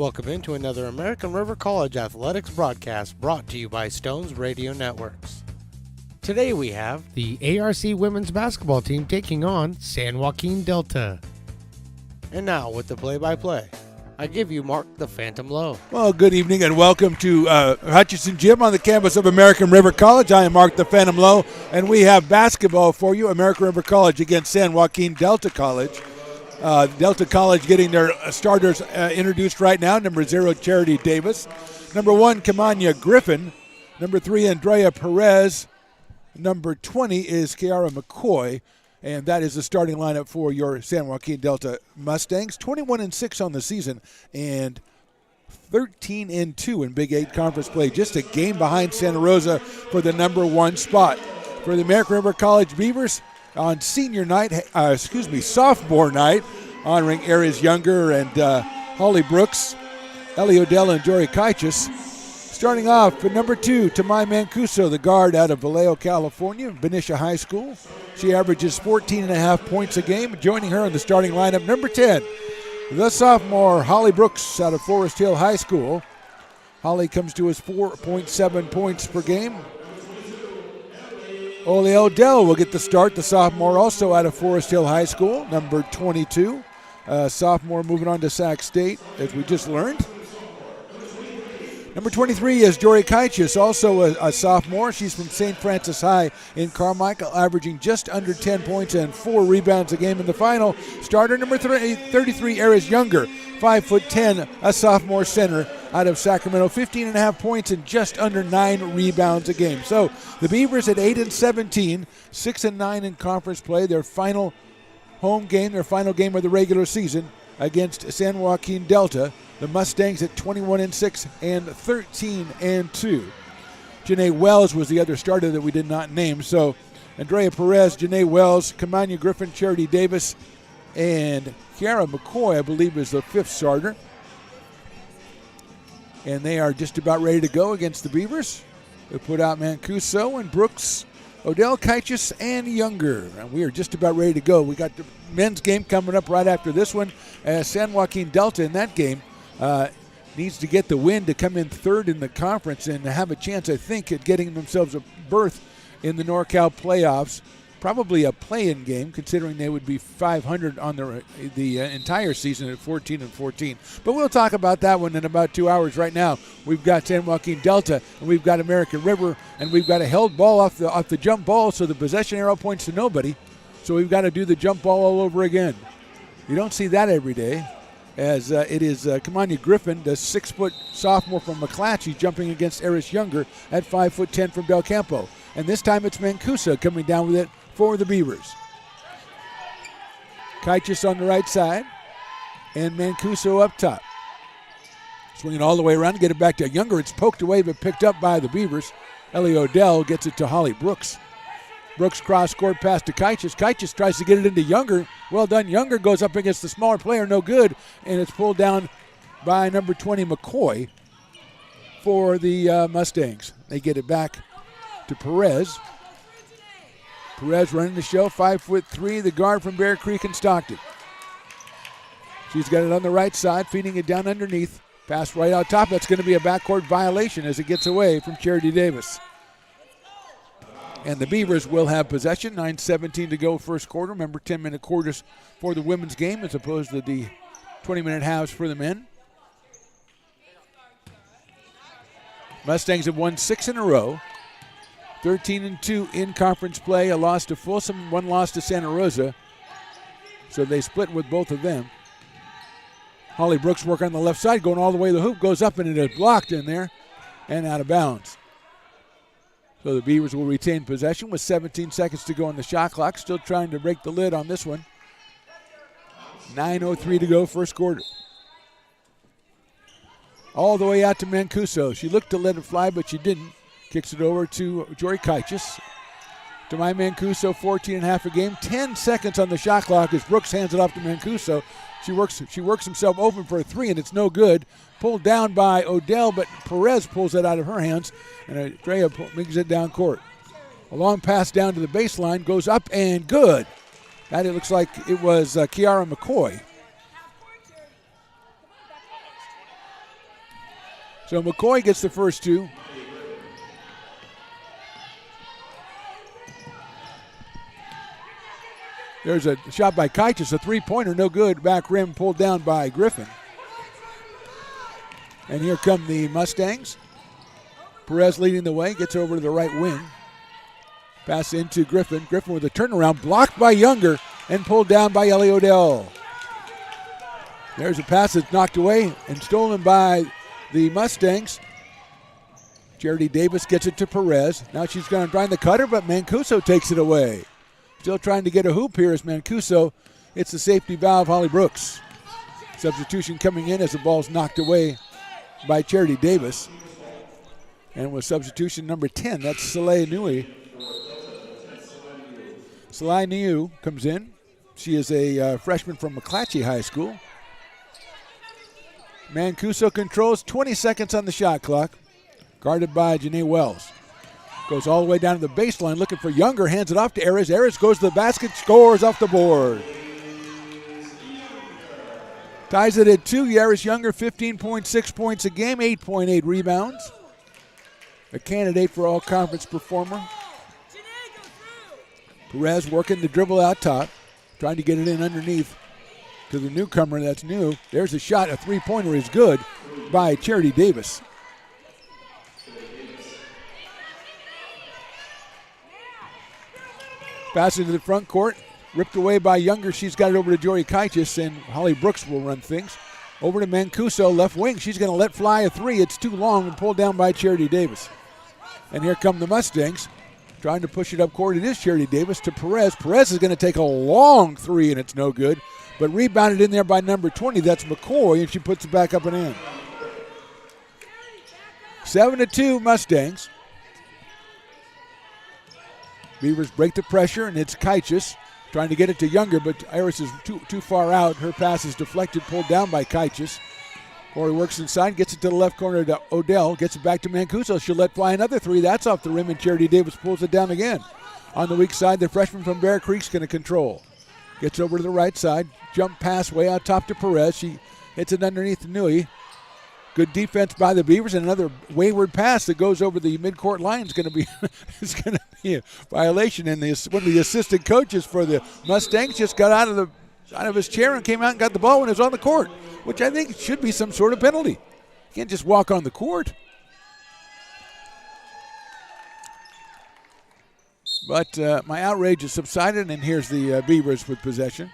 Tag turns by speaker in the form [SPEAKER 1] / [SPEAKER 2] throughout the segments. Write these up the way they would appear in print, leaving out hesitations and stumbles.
[SPEAKER 1] Welcome into another American River College Athletics broadcast brought to you by Stones Radio Networks. Today we have the ARC women's basketball team taking on San Joaquin Delta. And now with the play-by-play, I give you Mark the Phantom Lowe.
[SPEAKER 2] Well, good evening and welcome to Hutchinson Gym on the campus of American River College. I am Mark the Phantom Lowe, and we have basketball for you. American River College against San Joaquin Delta College. Delta College getting their starters introduced right now. Number 0, Charity Davis. Number 1, Kamanya Griffin. Number 3, Andrea Perez. Number 20 is Kiara McCoy. And that is the starting lineup for your San Joaquin Delta Mustangs. 21-6 on the season and 13-2 in Big 8 conference play. Just a game behind Santa Rosa for the number 1 spot. For the American River College Beavers, on sophomore night, honoring Aries Younger and Holly Brooks, Ellie Odell, and Jory Kaichis. Starting off at number 2, Tamai Mancuso, the guard out of Vallejo, California, Benicia High School. She averages 14.5 points a game. Joining her in the starting lineup, number 10, the sophomore Holly Brooks out of Forest Hill High School. Holly comes to his 4.7 points per game. Ole Odell will get the start, the sophomore also out of Forest Hill High School, number 22. Sophomore moving on to Sac State, as we just learned. Number 23 is Jory Kaichis, also a sophomore. She's from St. Francis High in Carmichael, averaging just under 10 points and 4 rebounds a game in the final. Starter number 33, Aries Younger, 5'10", a sophomore center out of Sacramento, 15.5 points and just under 9 rebounds a game. So the Beavers at 8-17, 6-9 in conference play. Their final home game, their final game of the regular season against San Joaquin Delta. The Mustangs at 21-6 and 13-2. Janae Wells was the other starter that we did not name. So Andrea Perez, Janae Wells, Kamanya Griffin, Charity Davis, and Kiara McCoy, I believe, is the 5th starter. And they are just about ready to go against the Beavers. They put out Mancuso and Brooks, Odell, Kaichis, and Younger. And we are just about ready to go. We got the men's game coming up right after this one. San Joaquin Delta in that game needs to get the win to come in 3rd in the conference and have a chance, I think, at getting themselves a berth in the NorCal playoffs. Probably a play-in game, considering they would be 500 on the entire season at 14-14. But we'll talk about that one in about 2 hours. Right now, we've got San Joaquin Delta, and we've got American River, and we've got a held ball off the jump ball, so the possession arrow points to nobody. So we've got to do the jump ball all over again. You don't see that every day, as it is Kamanya Griffin, the 6-foot sophomore from McClatchy, jumping against Aries Younger at 5'10" from Del Campo. And this time it's Mancuso coming down with it for the Beavers. Kaichis on the right side, and Mancuso up top. Swinging all the way around to get it back to Younger. It's poked away but picked up by the Beavers. Ellie Odell gets it to Holly Brooks. Brooks cross-court pass to Kaichis. Kaichis tries to get it into Younger. Well done. Younger goes up against the smaller player, no good, and it's pulled down by number 20, McCoy, for the Mustangs. They get it back to Perez. Perez running the show, 5'3", the guard from Bear Creek and Stockton. She's got it on the right side, feeding it down underneath. Pass right out top. That's going to be a backcourt violation as it gets away from Charity Davis. And the Beavers will have possession. 9:17 to go first quarter. Remember, 10-minute quarters for the women's game as opposed to the 20-minute halves for the men. Mustangs have won 6 in a row. 13-2 in conference play. A loss to Folsom, 1 loss to Santa Rosa. So they split with both of them. Holly Brooks work on the left side, going all the way to the hoop, goes up and it is blocked in there and out of bounds. So the Beavers will retain possession with 17 seconds to go on the shot clock. Still trying to break the lid on this one. 9:03 to go first quarter. All the way out to Mancuso. She looked to let it fly, but she didn't. Kicks it over to Jory Kaichis. Tamai Mancuso, 14.5 a game. 10 seconds on the shot clock as Brooks hands it off to Mancuso. She works himself open for a 3, and it's no good. Pulled down by Odell, but Perez pulls it out of her hands, and Andrea brings it down court. A long pass down to the baseline, goes up and good. That it looks like it was Kiara McCoy. So McCoy gets the first two. There's a shot by Kaitis, a three-pointer, no good. Back rim pulled down by Griffin. And here come the Mustangs. Perez leading the way, gets over to the right wing. Pass into Griffin. Griffin with a turnaround, blocked by Younger and pulled down by Ellie Odell. There's a pass that's knocked away and stolen by the Mustangs. Charity Davis gets it to Perez. Now she's going to try the cutter, but Mancuso takes it away. Still trying to get a hoop here is Mancuso. It's the safety valve, Holly Brooks. Substitution coming in as the ball's knocked away by Charity Davis. And with substitution number 10, that's Soleil Nui. Soleil Nui comes in. She is a freshman from McClatchy High School. Mancuso controls 20 seconds on the shot clock. Guarded by Janae Wells. Goes all the way down to the baseline looking for Younger. Hands it off to Ayres. Ayres goes to the basket, scores off the board. Ties it at 2. Yaris Younger, 15.6 points a game, 8.8 rebounds. A candidate for all-conference performer. Perez working the dribble out top, trying to get it in underneath to the newcomer. That's new. There's a shot. A three-pointer is good by Charity Davis. Pass into the front court. Ripped away by Younger. She's got it over to Jory Kaitis, and Holly Brooks will run things. Over to Mancuso, left wing. She's going to let fly a three. It's too long and pulled down by Charity Davis. And here come the Mustangs. Trying to push it up court. It is Charity Davis to Perez. Perez is going to take a long three, and it's no good. But rebounded in there by number 20. That's McCoy, and she puts it back up and in. 7-2 Mustangs. Beavers break the pressure, and it's Kaitis trying to get it to Younger, but Iris is too far out. Her pass is deflected, pulled down by Kaitis. Corey works inside, gets it to the left corner to Odell, gets it back to Mancuso. She'll let fly another three. That's off the rim, and Charity Davis pulls it down again. On the weak side, the freshman from Bear Creek's going to control. Gets over to the right side, jump pass way out top to Perez. She hits it underneath Nui. Good defense by the Beavers, and another wayward pass that goes over the midcourt line is going to be a violation. And one of the assistant coaches for the Mustangs just got out of his chair and came out and got the ball when it was on the court, which I think should be some sort of penalty. You can't just walk on the court. But my outrage has subsided, and here's the Beavers with possession.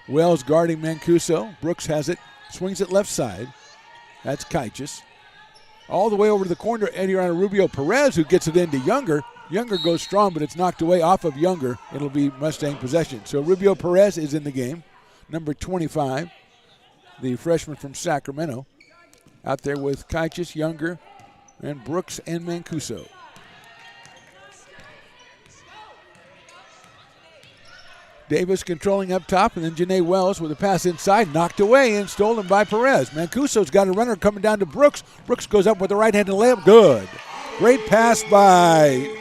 [SPEAKER 2] Wells guarding Mancuso. Brooks has it, swings it left side. That's Kaitis. All the way over to the corner, Adriana Rubio Perez, who gets it into Younger. Younger goes strong, but it's knocked away off of Younger. It'll be Mustang possession. So Rubio Perez is in the game, number 25, the freshman from Sacramento. Out there with Kaitis, Younger, and Brooks and Mancuso. Davis controlling up top, and then Janae Wells with a pass inside, knocked away and stolen by Perez. Mancuso's got a runner coming down to Brooks. Brooks goes up with the right-handed layup. Good. Great pass by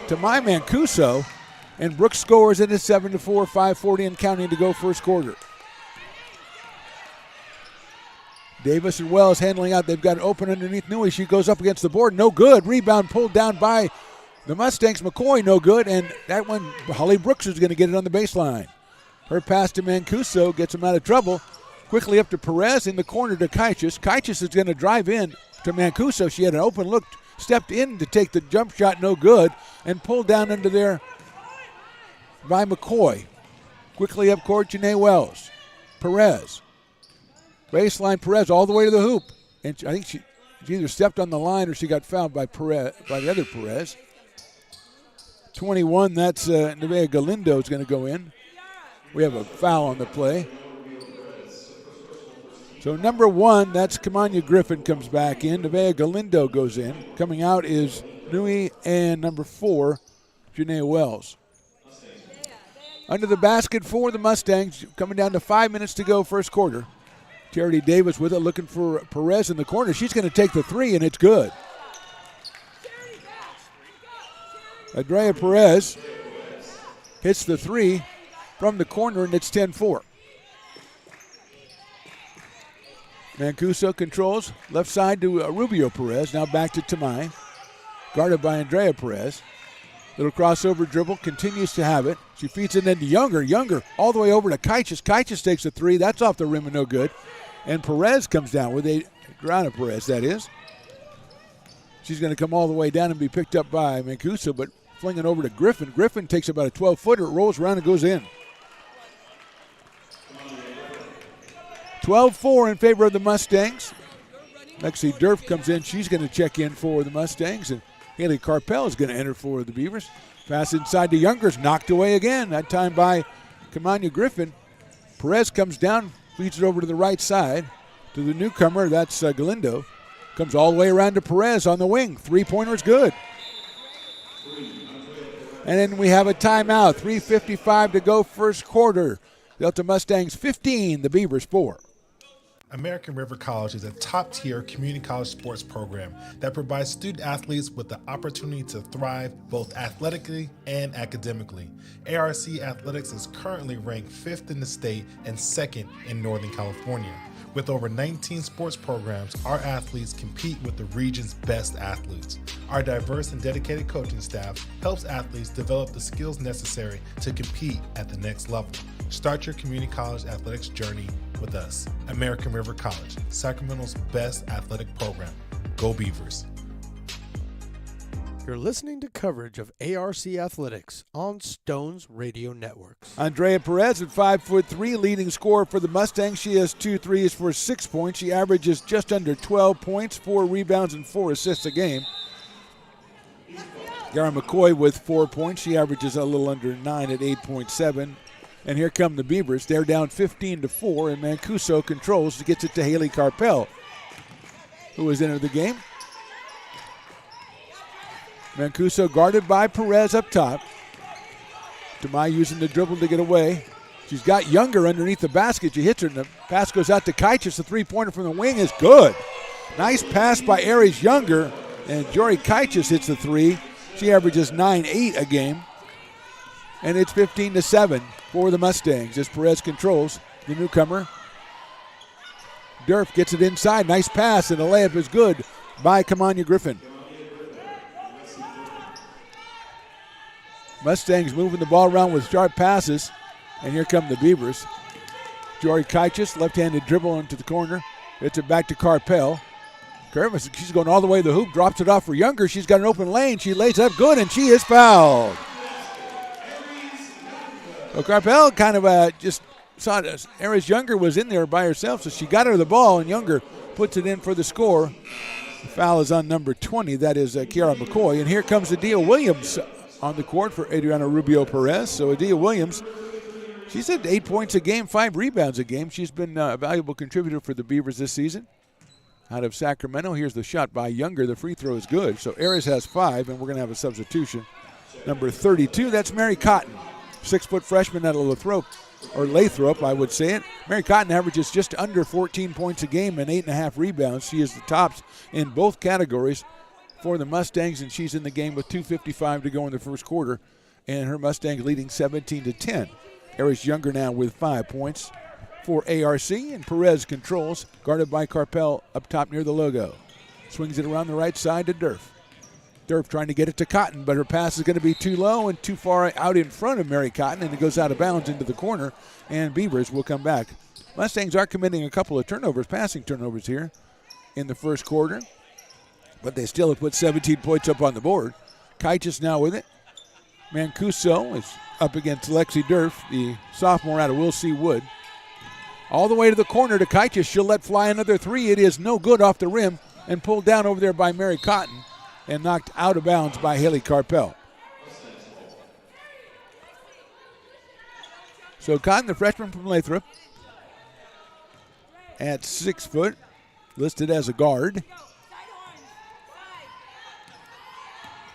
[SPEAKER 2] Tamai Mancuso, and Brooks scores it at 7-4, 5:40 and counting to go first quarter. Davis and Wells handling out. They've got it open underneath Nui. She goes up against the board. No good. Rebound pulled down by the Mustangs. McCoy, no good, and that one, Holly Brooks is going to get it on the baseline. Her pass to Mancuso gets him out of trouble. Quickly up to Perez in the corner to Kaitis. Kaitis is going to drive in to Mancuso. She had an open look, stepped in to take the jump shot, no good, and pulled down under there by McCoy. Quickly up court, Janae Wells. Perez. Baseline Perez all the way to the hoop. And I think she either stepped on the line or she got fouled by the other Perez. 21, that's Nevaeh Galindo is going to go in. We have a foul on the play. So number 1, that's Kamanya Griffin comes back in. Nevaeh Galindo goes in. Coming out is Nui and number 4, Janae Wells. Under the basket for the Mustangs, coming down to 5 minutes to go first quarter. Charity Davis with it, looking for Perez in the corner. She's going to take the three, and it's good. Andrea Perez hits the three from the corner, and it's 10-4. Mancuso controls left side to Rubio Perez. Now back to Tamai. Guarded by Andrea Perez. Little crossover dribble, continues to have it. She feeds it into Younger. Younger all the way over to Kaichis. Kaichis takes a three. That's off the rim and no good. And Perez comes down with Adriana Perez, that is. She's going to come all the way down and be picked up by Mancuso, but flinging over to Griffin. Griffin takes about a 12-footer, rolls around and goes in. 12-4 in favor of the Mustangs. Lexi Durf comes in. She's going to check in for the Mustangs, and Haley Carpel is going to enter for the Beavers. Pass inside to Younger's, knocked away again, that time by Kamanya Griffin. Perez comes down, feeds it over to the right side to the newcomer, that's Galindo. Comes all the way around to Perez on the wing. Three-pointer's good. And then we have a timeout. 3:55 to go first quarter. Delta Mustangs 15, the Beavers 4.
[SPEAKER 3] American River College is a top-tier community college sports program that provides student athletes with the opportunity to thrive both athletically and academically. ARC Athletics is currently ranked 5th in the state and 2nd in Northern California. With over 19 sports programs, our athletes compete with the region's best athletes. Our diverse and dedicated coaching staff helps athletes develop the skills necessary to compete at the next level. Start your community college athletics journey with us. American River College, Sacramento's best athletic program. Go Beavers.
[SPEAKER 1] You're listening to coverage of ARC Athletics on Stones Radio Networks.
[SPEAKER 2] Andrea Perez at 5'3", leading scorer for the Mustangs. She has 2 threes for 6 points. She averages just under 12 points, 4 rebounds, and 4 assists a game. Gara McCoy with 4 points. She averages a little under 9 at 8.7. And here come the Beavers. They're down 15-4, and Mancuso controls, gets it to Haley Carpel, who has entered the game. Mancuso guarded by Perez up top. Tamai using the dribble to get away. She's got Younger underneath the basket. She hits her, and the pass goes out to Kaichis. The three-pointer from the wing is good. Nice pass by Aries Younger, and Jory Kaichis hits the three. She averages 9-8 a game. And it's 15-7 for the Mustangs as Perez controls the newcomer. Durf gets it inside. Nice pass, and the layup is good by Kamanya Griffin. Mustangs moving the ball around with sharp passes. And here come the Beavers. Jory Kaichis, left-handed dribble into the corner. Hits it back to Carpel. Kervis, she's going all the way to the hoop, drops it off for Younger. She's got an open lane. She lays up good, and she is fouled. So Carpel kind of just saw it. Aries Younger was in there by herself, so she got her the ball, and Younger puts it in for the score. The foul is on number 20. That is Kiara McCoy. And here comes Adia Williams on the court for Adriana Rubio Perez. So Adia Williams, she's at 8 points a game, 5 rebounds a game. She's been a valuable contributor for the Beavers this season. Out of Sacramento, here's the shot by Younger. The free throw is good. So Aries has 5, and we're going to have a substitution. Number 32, that's Mary Cotton. 6-foot freshman out of Lathrop, I would say it. Mary Cotton averages just under 14 points a game and 8.5 rebounds. She is the tops in both categories for the Mustangs, and she's in the game with 2:55 to go in the first quarter, and her Mustangs leading 17-10. Aries Younger now with 5 points for ARC, and Perez controls, guarded by Carpel up top near the logo. Swings it around the right side to Durf. Durf trying to get it to Cotton, but her pass is going to be too low and too far out in front of Mary Cotton, and it goes out of bounds into the corner, and Beavers will come back. Mustangs are committing a couple of turnovers, passing turnovers here in the first quarter, but they still have put 17 points up on the board. Kaichis now with it. Mancuso is up against Lexi Durf, the sophomore out of Will C. Wood. All the way to the corner to Kaichis. She'll let fly another three. It is no good off the rim and pulled down over there by Mary Cotton and knocked out of bounds by Haley Carpel. So Cotton, the freshman from Lathrop, at 6 foot, listed as a guard.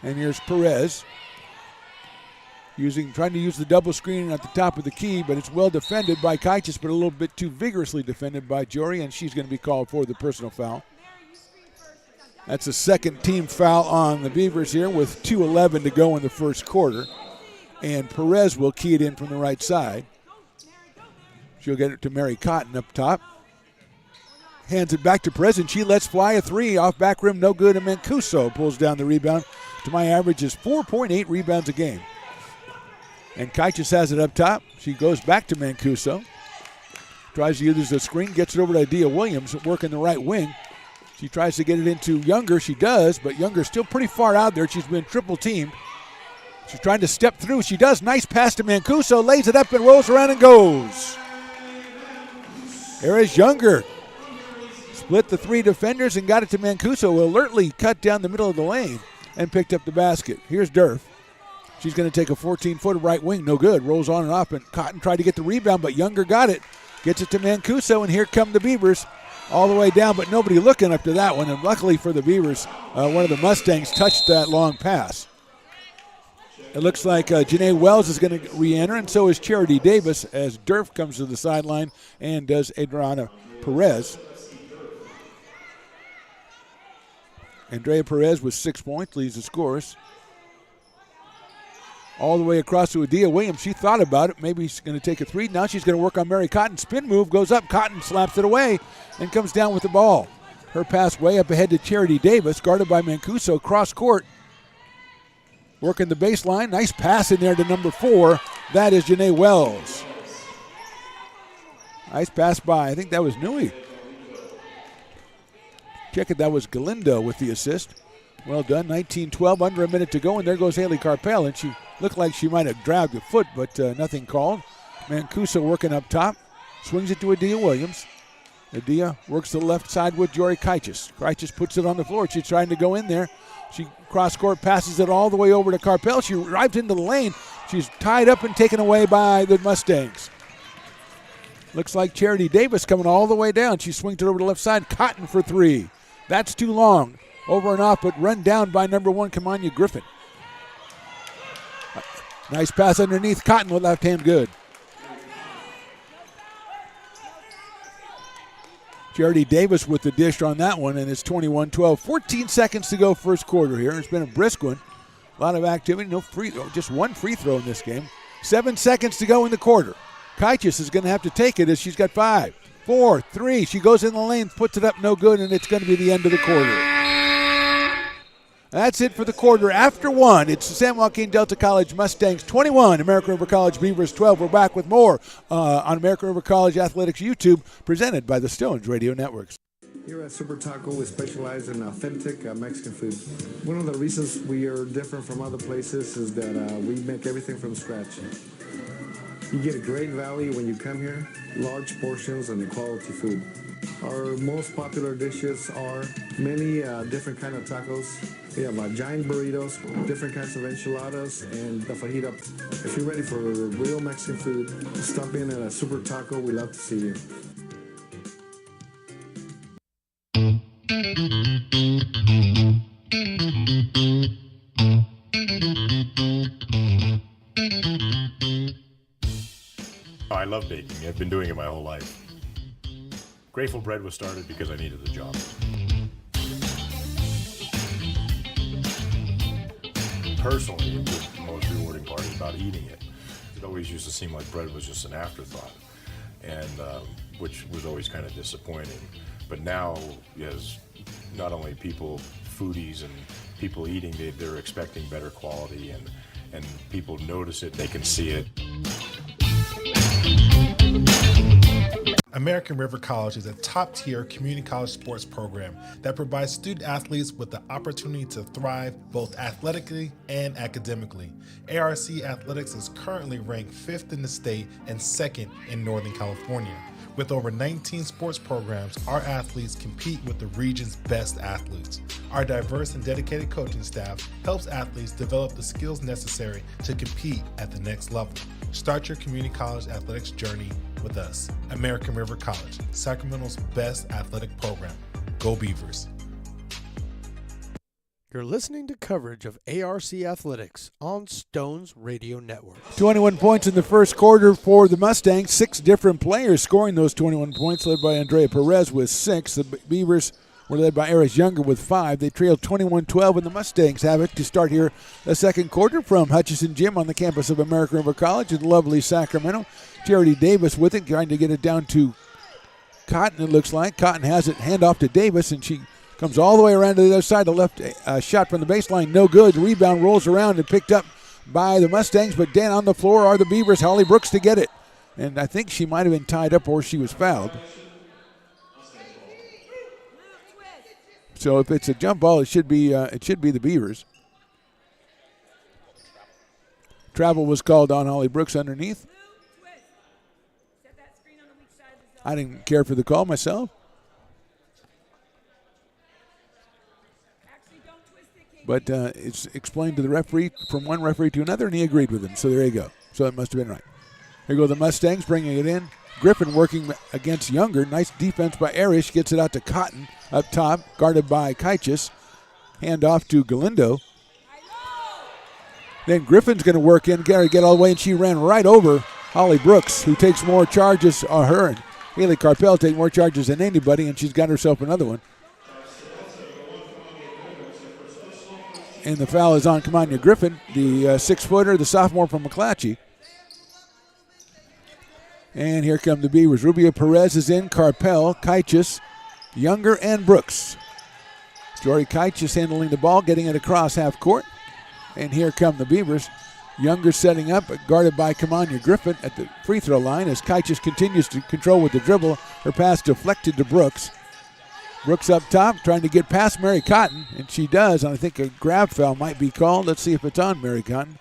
[SPEAKER 2] And here's Perez trying to use the double screen at the top of the key, but it's well defended by Kaichis, but a little bit too vigorously defended by Jory, and she's going to be called for the personal foul. That's a second team foul on the Beavers here with 2:11 to go in the first quarter. And Perez will key it in from the right side. She'll get it to Mary Cotton up top. hands it back to Perez, and she lets fly a three off back rim, no good, and Mancuso pulls down the rebound. To my average is 4.8 rebounds a game. And Kaitis has it up top. She goes back to Mancuso. Tries to use the screen, gets it over to Adia Williams, working the right wing. She tries to get it into Younger. She does, but Younger's still pretty far out there. She's been triple teamed. She's trying to step through. She does. Nice pass to Mancuso. Lays it up and rolls around and goes. There is Younger. Split the three defenders and got it to Mancuso, who alertly cut down the middle of the lane and picked up the basket. Here's Durf. She's going to take a 14-footer right wing. No good. Rolls on and off, and Cotton tried to get the rebound, but Younger got it. Gets it to Mancuso, and here come the Beavers all the way down, but nobody looking up to that one. And luckily for the Beavers, one of the Mustangs touched that long pass. It looks like Janae Wells is going to re-enter, and so is Charity Davis as Durf comes to the sideline and does Adriana Perez. Andrea Perez with 6 points, leads the scores. All the way across to Adia Williams. She thought about it. Maybe she's going to take a three. Now she's going to work on Mary Cotton. Spin move, goes up. Cotton slaps it away and comes down with the ball. Her pass way up ahead to Charity Davis, guarded by Mancuso, cross court. Working the baseline. Nice pass in there to number 4. That is Janae Wells. Nice pass by, I think that was Nui. Check it, that was Galindo with the assist. Well done, 19-12, under a minute to go, and there goes Haley Carpel, and she looked like she might have dragged a foot, but nothing called. Mancuso working up top, swings it to Adia Williams. Adia works to the left side with Jory Kaitis. Kaitis puts it on the floor. She's trying to go in there. She cross-court passes it all the way over to Carpel. She arrives into the lane. She's tied up and taken away by the Mustangs. Looks like Charity Davis coming all the way down. She swings it over to the left side. Cotton for three. That's too long. Over and off, but run down by number 1, Kamanya Griffin. Nice pass underneath. Cotton with left hand good. Charity Davis with the dish on that one, and it's 21-12. 14 seconds to go first quarter here. It's been a brisk one. A lot of activity. No free throw. Just one free throw in this game. 7 seconds to go in the quarter. Kaitis is going to have to take it as she's got 5, 4, 3. She goes in the lane, puts it up, no good, and it's going to be the end of the quarter. That's it for the quarter. After one, it's the San Joaquin Delta College Mustangs 21, American River College Beavers 12. We're back with more on American River College Athletics YouTube, presented by the Stones Radio Networks.
[SPEAKER 4] Here at Super Taco, we specialize in authentic Mexican food. One of the reasons we are different from other places is that we make everything from scratch. You get a great value when you come here, large portions and quality food. Our most popular dishes are many different kind of tacos. We have giant burritos, different kinds of enchiladas, and the fajita. If you're ready for real Mexican food, stop in at a Super Taco. We'd love to see you.
[SPEAKER 5] I love baking. I've been doing it my whole life. Grateful Bread was started because I needed the job. Personally, the most rewarding part is about eating it. It always used to seem like bread was just an afterthought, and which was always kind of disappointing. But now, as not only people, foodies and people eating, they're expecting better quality, and people notice it, they can see it.
[SPEAKER 3] American River College is a top-tier community college sports program that provides student athletes with the opportunity to thrive both athletically and academically. ARC Athletics is currently ranked 5th in the state and 2nd in Northern California. With over 19 sports programs, our athletes compete with the region's best athletes. Our diverse and dedicated coaching staff helps athletes develop the skills necessary to compete at the next level. Start your community college athletics journey with us. American River College, Sacramento's best athletic program. Go Beavers.
[SPEAKER 1] You're listening to coverage of ARC Athletics on Stones Radio Network.
[SPEAKER 2] 21 points in the first quarter for the Mustangs. 6 different players scoring those 21 points, led by Andrea Perez with 6. The Beavers were led by Eris Younger with 5. They trailed 21-12, and the Mustangs have it to start here the second quarter from Hutchison Gym on the campus of American River College in lovely Sacramento. Charity Davis with it, trying to get it down to Cotton, it looks like. Cotton has it, handoff to Davis, and she comes all the way around to the other side. The left shot from the baseline, no good. The rebound rolls around and picked up by the Mustangs, but down on the floor are the Beavers. Holly Brooks to get it. And I think she might have been tied up or she was fouled. So if it's a jump ball, it should be the Beavers. Travel was called on Holly Brooks underneath. I didn't care for the call myself. But it's explained to the referee from one referee to another, and he agreed with him. So there you go. So it must have been right. Here go the Mustangs bringing it in. Griffin working against Younger. Nice defense by Arish. Gets it out to Cotton up top, guarded by Kaichis. Hand off to Galindo. Then Griffin's going to work in, get all the way, and she ran right over Holly Brooks, who takes more charges, her and Haley Carpel take more charges than anybody, and she's got herself another one. And the foul is on Kamanya Griffin, the 6-footer, the sophomore from McClatchy. And here come the Beavers. Rubio Perez is in, Carpel, Kaichis, Younger, and Brooks. Jory Kaichis handling the ball, getting it across half court. And here come the Beavers. Younger setting up, guarded by Kamanya Griffin at the free throw line as Kaichis continues to control with the dribble. Her pass deflected to Brooks. Brooks up top, trying to get past Mary Cotton, and she does, and I think a grab foul might be called. Let's see if it's on Mary Cotton.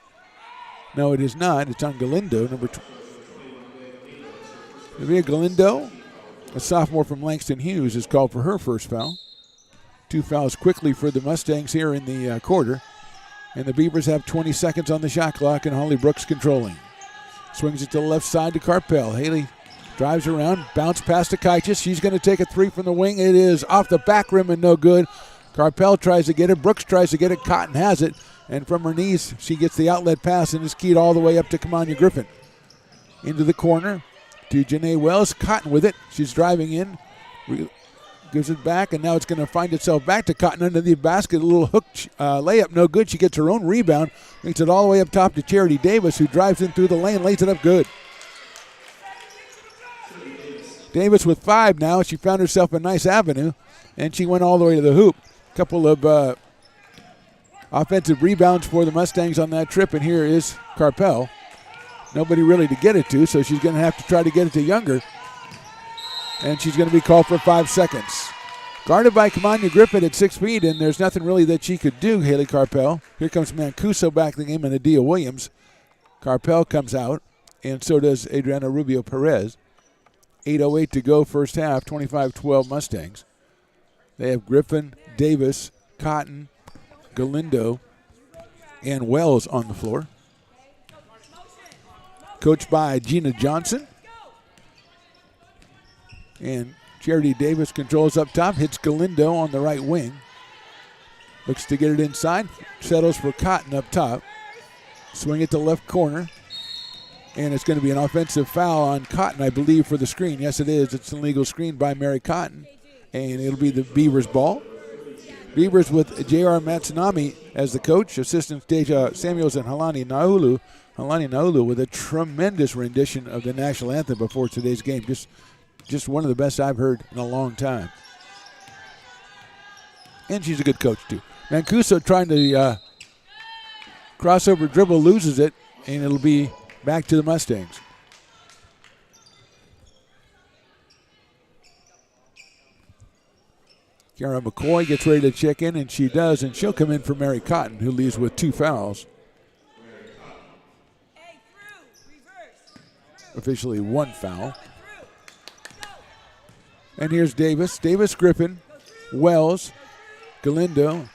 [SPEAKER 2] No, it is not. It's on Galindo, number 2. Olivia Galindo, a sophomore from Langston Hughes, is called for her first foul. 2 fouls quickly for the Mustangs here in the quarter. And the Beavers have 20 seconds on the shot clock, and Holly Brooks controlling. Swings it to the left side to Carpel. Haley drives around, bounce past to Kaichis. She's going to take a 3 from the wing. It is off the back rim and no good. Carpel tries to get it. Brooks tries to get it. Cotton has it. And from her knees, she gets the outlet pass and is keyed all the way up to Kamanya Griffin. Into the corner to Janae Wells. Cotton with it. She's driving in. Gives it back, and now it's going to find itself back to Cotton under the basket. A little hook layup, no good. She gets her own rebound. Makes it all the way up top to Charity Davis, who drives in through the lane, lays it up good. Davis with 5 now. She found herself a nice avenue, and she went all the way to the hoop. A couple of offensive rebounds for the Mustangs on that trip, and here is Carpel. Nobody really to get it to, so she's going to have to try to get it to Younger. And she's going to be called for 5 seconds. Guarded by Kamanya Griffin at 6 feet, and there's nothing really that she could do, Haley Carpel. Here comes Mancuso back in the game and Adia Williams. Carpel comes out, and so does Adriana Rubio Perez. 8:08 to go first half, 25-12 Mustangs. They have Griffin, Davis, Cotton, Galindo, and Wells on the floor. Coached by Gina Johnson. And Charity Davis controls up top, hits Galindo on the right wing. Looks to get it inside, settles for Cotton up top. Swing it to left corner. And it's going to be an offensive foul on Cotton, I believe, for the screen. Yes, it is. It's an illegal screen by Mary Cotton. And it'll be the Beavers' ball. Beavers with J.R. Matsunami as the coach. Assistants Deja Samuels and Halani Naulu. Halani Naulu with a tremendous rendition of the national anthem before today's game. Just one of the best I've heard in a long time. And she's a good coach, too. Mancuso trying to crossover dribble, loses it, and it'll be back to the Mustangs. Kara McCoy gets ready to check in, and she does, and she'll come in for Mary Cotton, who leaves with 2 fouls. Officially 1 foul. And here's Davis. Davis, Griffin, Wells, Galindo.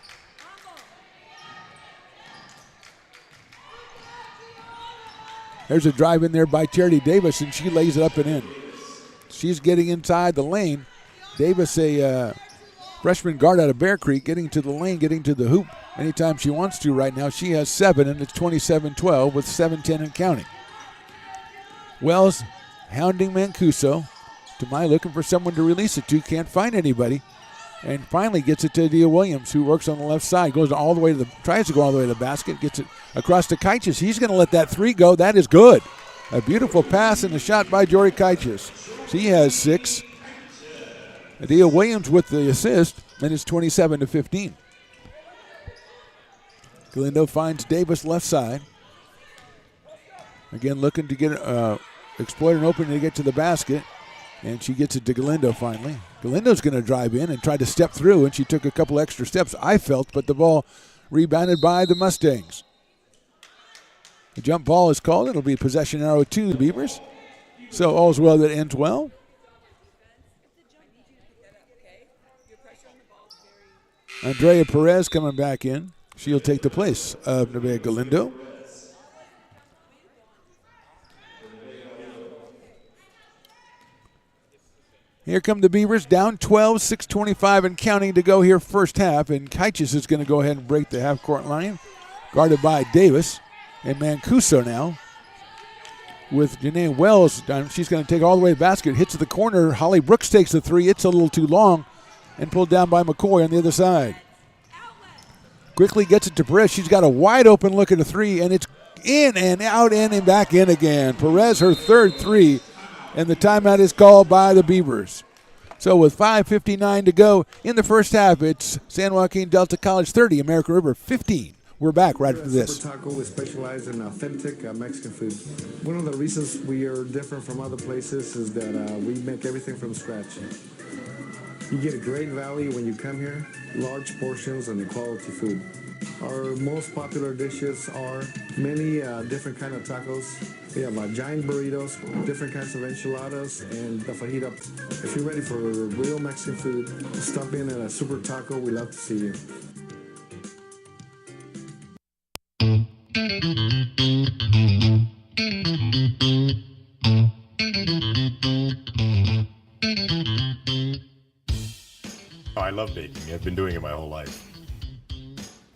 [SPEAKER 2] There's a drive in there by Charity Davis, and she lays it up and in. She's getting inside the lane. Davis, a freshman guard out of Bear Creek, getting to the lane, getting to the hoop anytime she wants to right now. She has 7, and it's 27-12 with 7:10 and counting. Wells hounding Mancuso. Tamai looking for someone to release it to. Can't find anybody. And finally gets it to Adia Williams, who works on the left side. Tries to go all the way to the basket. Gets it across to Kaichis. He's going to let that 3 go. That is good. A beautiful pass and a shot by Jory Kaichis. She has 6. Adia Williams with the assist, and it's 27-15. Galindo finds Davis left side. Again, looking to get exploit an opening to get to the basket, and she gets it to Galindo finally. Galindo's going to drive in and try to step through, and she took a couple extra steps, I felt, but the ball rebounded by the Mustangs. The jump ball is called. It'll be possession arrow to the Beavers. So all's well that ends well. Andrea Perez coming back in. She'll take the place of Nevaeh Galindo. Here come the Beavers, down 12, 6:25 and counting to go here first half. And Kaichis is going to go ahead and break the half-court line, guarded by Davis. And Mancuso now with Janae Wells. She's going to take all the way to the basket, hits the corner. Holly Brooks takes the three. It's a little too long and pulled down by McCoy on the other side. Quickly gets it to Perez. She's got a wide open look at a three, and it's in and out and back in again. Perez, her third three, and the timeout is called by the Beavers. So with 5:59 to go in the first half, it's San Joaquin Delta College 30, American River 15. We're back right after this.
[SPEAKER 4] Super Taco, we specialize in authentic Mexican food. One of the reasons we are different from other places is that we make everything from scratch. You get a great value when you come here, large portions and quality food. Our most popular dishes are many different kind of tacos. We have giant burritos, different kinds of enchiladas, and the fajita. If you're ready for real Mexican food, stop in at a Super Taco. We love to see you.
[SPEAKER 5] I love baking. I've been doing it my whole life.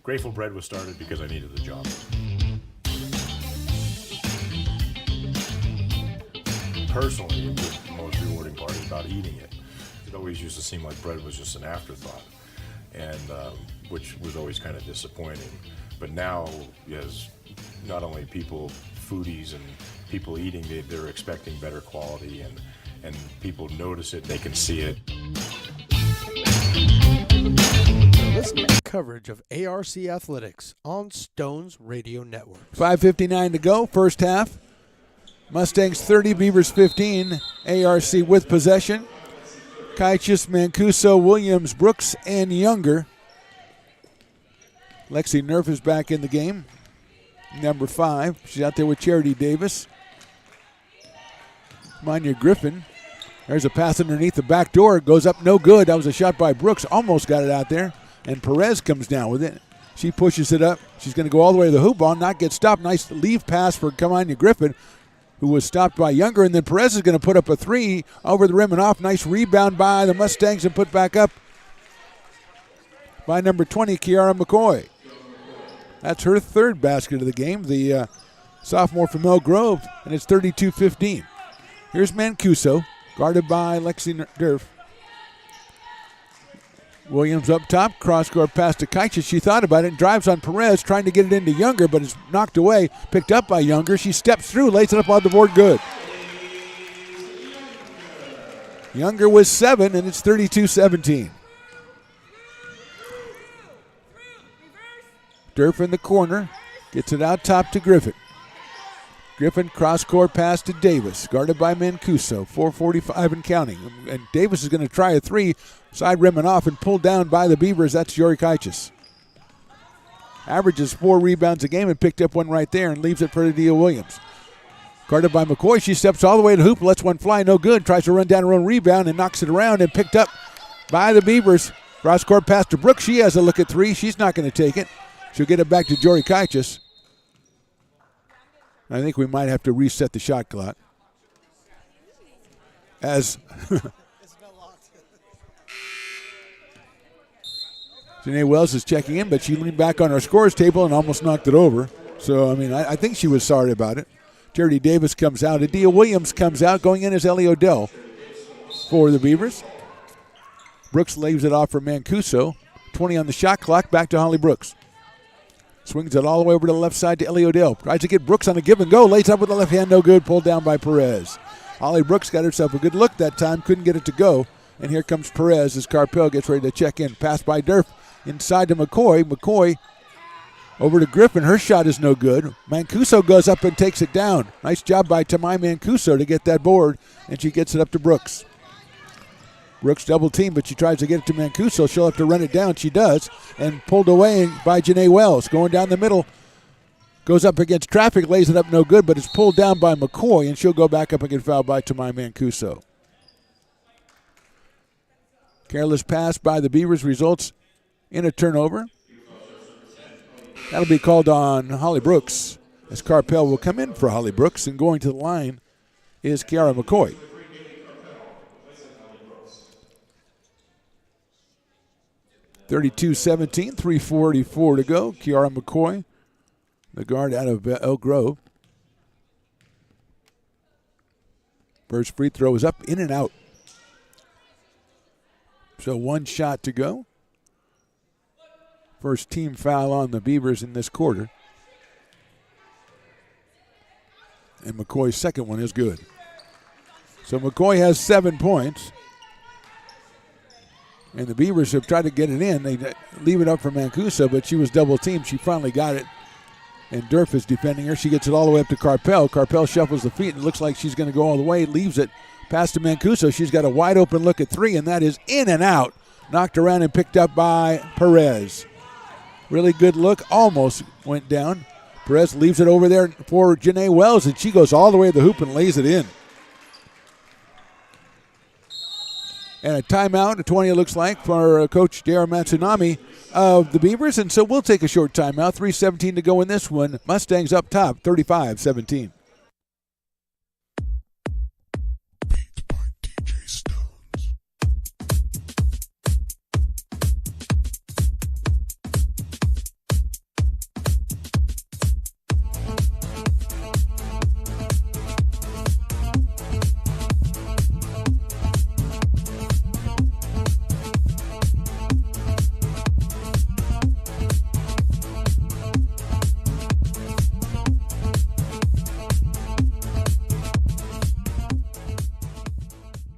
[SPEAKER 5] Grateful Bread was started because I needed the job. Personally, the most rewarding part is about eating it. It always used to seem like bread was just an afterthought, and which was always kind of disappointing. But now, as not only people, foodies and people eating, they're expecting better quality, and people notice it, they can see it.
[SPEAKER 1] Listening to coverage of ARC Athletics on Stones Radio Network.
[SPEAKER 2] 5:59 to go, first half. Mustangs 30, Beavers 15. ARC with possession. Kaichis, Mancuso, Williams, Brooks, and Younger. Lexi Nerf is back in the game. Number 5. She's out there with Charity Davis. Manya Griffin. There's a pass underneath the back door. It goes up, no good. That was a shot by Brooks. Almost got it out there. And Perez comes down with it. She pushes it up. She's going to go all the way to the hoop ball, not get stopped. Nice leave pass for Kamanya Griffin, who was stopped by Younger. And then Perez is going to put up a three over the rim and off. Nice rebound by the Mustangs and put back up by number 20, Kiara McCoy. That's her third basket of the game, the sophomore from Elk Grove, and it's 32-15. Here's Mancuso, guarded by Lexi Nerf. Williams up top, cross-court pass to Kaichis. She thought about it and drives on Perez, trying to get it into Younger, but it's knocked away, picked up by Younger. She steps through, lays it up on the board, good. Younger was 7, and it's 32-17. Durf in the corner, gets it out top to Griffin. Griffin cross-court pass to Davis, guarded by Mancuso, 4:45 and counting. And Davis is going to try a three, side rim and off, and pulled down by the Beavers. That's Jory Kaichis. Averages 4 rebounds a game and picked up one right there and leaves it for Adia Williams. Guarded by McCoy, she steps all the way to the hoop, lets one fly, no good. Tries to run down her own rebound and knocks it around and picked up by the Beavers. Cross-court pass to Brooks. She has a look at three. She's not going to take it. She'll get it back to Jory Kaichis. I think we might have to reset the shot clock. As Janae Wells is checking in, but she leaned back on her scores table and almost knocked it over. So, I mean, I think she was sorry about it. Charity Davis comes out. Adia Williams comes out. Going in is Ellie Odell for the Beavers. Brooks leaves it off for Mancuso. 20 on the shot clock. Back to Holly Brooks. Swings it all the way over to the left side to Ellie Odell. Tries to get Brooks on a give and go. Lays up with the left hand, no good. Pulled down by Perez. Holly Brooks got herself a good look that time. Couldn't get it to go. And here comes Perez as Carpel gets ready to check in. Pass by Durf inside to McCoy. McCoy over to Griffin. Her shot is no good. Mancuso goes up and takes it down. Nice job by Tamai Mancuso to get that board, and she gets it up to Brooks. Brooks double team, but she tries to get it to Mancuso. She'll have to run it down. She does, and pulled away by Janae Wells. Going down the middle. Goes up against traffic, lays it up no good, but it's pulled down by McCoy, and she'll go back up and get fouled by Tamai Mancuso. Careless pass by the Beavers results in a turnover. That'll be called on Holly Brooks, as Carpel will come in for Holly Brooks, and going to the line is Kiara McCoy. (32-17), 3:44 to go. Kiara McCoy, the guard out of Elk Grove. First free throw is up, in and out. So one shot to go. First team foul on the Beavers in this quarter. And McCoy's second one is good. So McCoy has 7 points. And the Beavers have tried to get it in. They leave it up for Mancuso, but she was double teamed. She finally got it. And Durf is defending her. She gets it all the way up to Carpel. Carpel shuffles the feet and looks like she's going to go all the way. Leaves it past to Mancuso. She's got a wide open look at three, and that is in and out. Knocked around and picked up by Perez. Really good look. Almost went down. Perez leaves it over there for Janae Wells, and she goes all the way to the hoop and lays it in. And a timeout, a 20 it looks like, for Coach Dara Matsunami of the Beavers. And so we'll take a short timeout. 3:17 to go in this one. Mustangs up top, 35-17.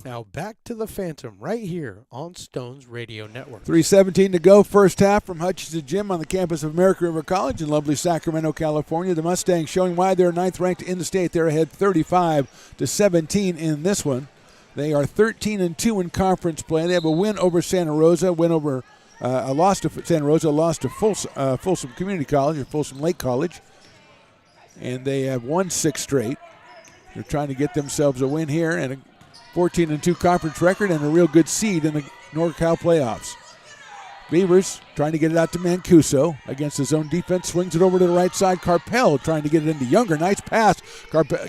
[SPEAKER 1] Now back to the Phantom right here on Stones Radio Network.
[SPEAKER 2] 3:17 to go, first half from Hutchinson Gym on the campus of American River College in lovely Sacramento, California. The Mustangs showing why they're ninth ranked in the state. They're ahead 35-17 in this one. They are 13-2 in conference play. They have a win over Santa Rosa, a loss to Santa Rosa, a loss to Folsom Community College or Folsom Lake College. And they have won 6 straight. They're trying to get themselves a win here and a 14-2 conference record and a real good seed in the NorCal playoffs. Beavers trying to get it out to Mancuso against his own defense. Swings it over to the right side. Carpel trying to get it into Younger. Nice pass.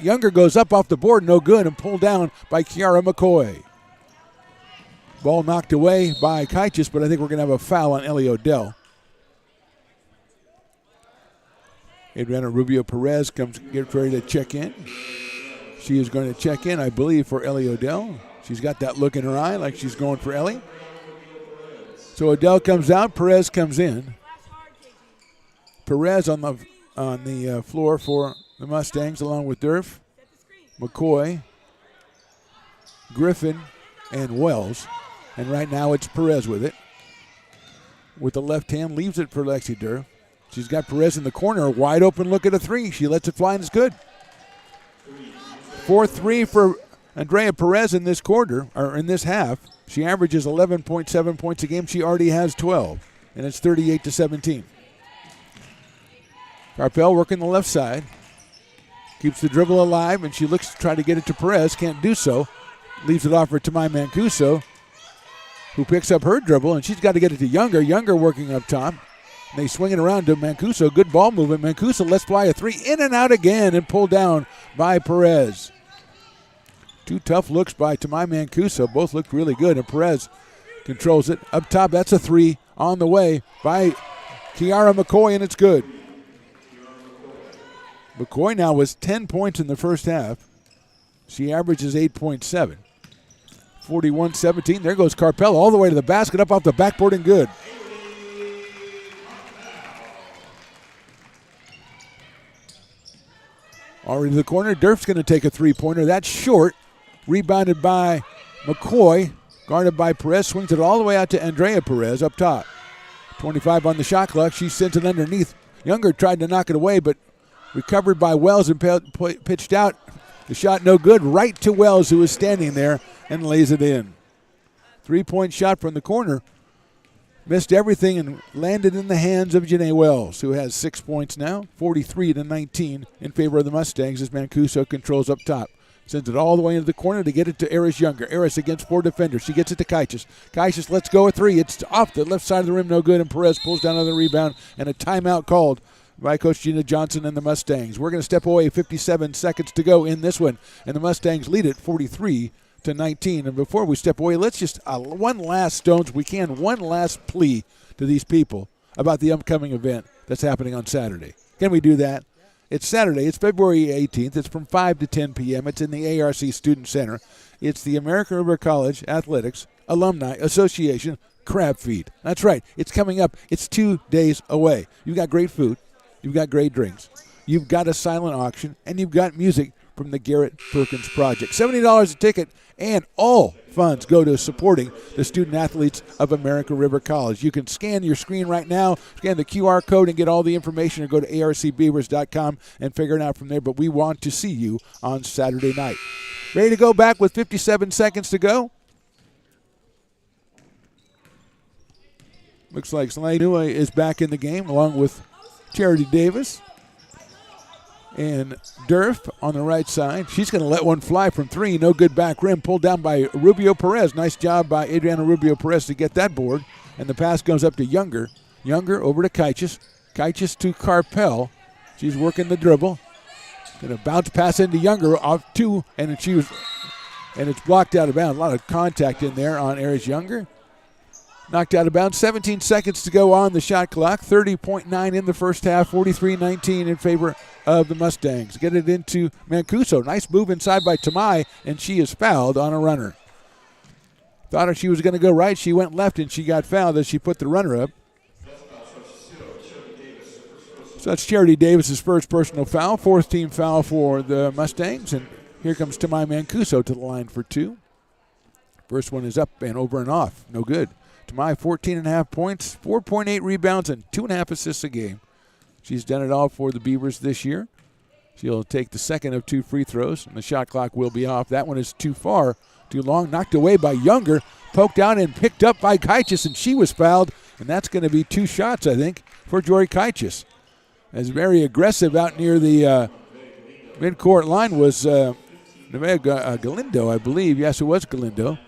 [SPEAKER 2] Younger goes up off the board. No good, and pulled down by Kiara McCoy. Ball knocked away by Kaichis, but I think we're going to have a foul on Ellie Odell. Adriana Rubio Perez gets ready to check in. She is going to check in, I believe, for Ellie Odell. She's got that look in her eye like she's going for Ellie. So Odell comes out, Perez comes in. Perez on the floor for the Mustangs, along with Durf, McCoy, Griffin, and Wells. And right now it's Perez with it. With the left hand, leaves it for Lexi Durf. She's got Perez in the corner, a wide open look at a three. She lets it fly and it's good. 4-3 for Andrea Perez in this quarter, or in this half. She averages 11.7 points a game. She already has 12, and it's 38-17. Carpel working the left side. Keeps the dribble alive, and she looks to try to get it to Perez. Can't do so. Leaves it off for Tamai Mancuso, who picks up her dribble, and she's got to get it to Younger. Younger working up top. They swing it around to Mancuso. Good ball movement. Mancuso lets fly a three. In and out again and pulled down by Perez. 2 tough looks by Tamai Mancuso. Both looked really good, and Perez controls it. Up top, that's a three on the way by Kiara McCoy, and it's good. McCoy now was 10 points in the first half. She averages 8.7. 41-17. There goes Carpel all the way to the basket, up off the backboard, and good. Already to the corner. Durf's going to take a three-pointer. That's short. Rebounded by McCoy. Guarded by Perez, swings it all the way out to Andrea Perez up top. 25 on the shot clock. She sends it underneath. Younger tried to knock it away, but recovered by Wells and pitched out. The shot no good, right to Wells, who was standing there, and lays it in. 3-point shot from the corner. Missed everything and landed in the hands of Janae Wells, who has 6 points now, 43-19 in favor of the Mustangs as Mancuso controls up top. Sends it all the way into the corner to get it to Eris Younger. Eris against 4 defenders. She gets it to Kaichis. Kaichis lets go a 3. It's off the left side of the rim, no good, and Perez pulls down another rebound and a timeout called by Coach Gina Johnson and the Mustangs. We're going to step away, 57 seconds to go in this one, and the Mustangs lead it 43-19. And before we step away, let's just one last plea to these people about the upcoming event that's happening on Saturday. Can we do that? It's Saturday. It's February 18th. It's from 5 to 10 p.m. It's in the ARC Student Center. It's the American River College Athletics Alumni Association Crab Feed. That's right. It's coming up. It's 2 days away. You've got great food. You've got great drinks. You've got a silent auction. And you've got music from the Garrett Perkins Project. $70 a ticket, and all funds go to supporting the student athletes of American River College. You can scan your screen right now, scan the QR code, and get all the information, or go to arcbeavers.com and figure it out from there. But we want to see you on Saturday night. Ready to go back with 57 seconds to go? Looks like Slainua is back in the game along with Charity Davis. And Durf on the right side. She's going to let one fly from 3. No good back rim. Pulled down by Rubio Perez. Nice job by Adriana Rubio Perez to get that board. And the pass goes up to Younger. Younger over to Kaichis. Kaichis to Carpel. She's working the dribble. Going to bounce pass into Younger off 2. And it's blocked out of bounds. A lot of contact in there on Eris Younger. Knocked out of bounds. 17 seconds to go on the shot clock. 30.9 in the first half. 43-19 in favor of the Mustangs. Get it into Mancuso. Nice move inside by Tamai, and she is fouled on a runner. Thought she was going to go right. She went left, and she got fouled as she put the runner up. So that's Charity Davis's first personal foul. 4th team foul for the Mustangs. And here comes Tamai Mancuso to the line for 2. First one is up and over and off. No good. Tamai, 14.5 points, 4.8 rebounds, and 2.5 assists a game. She's done it all for the Beavers this year. She'll take the second of 2 free throws, and the shot clock will be off. That one is too far, too long. Knocked away by Younger, poked out and picked up by Kaichis, and she was fouled. And that's going to be 2 shots, I think, for Jory Kaichis. As very aggressive out near the midcourt line was Galindo, I believe. Yes, it was Galindo.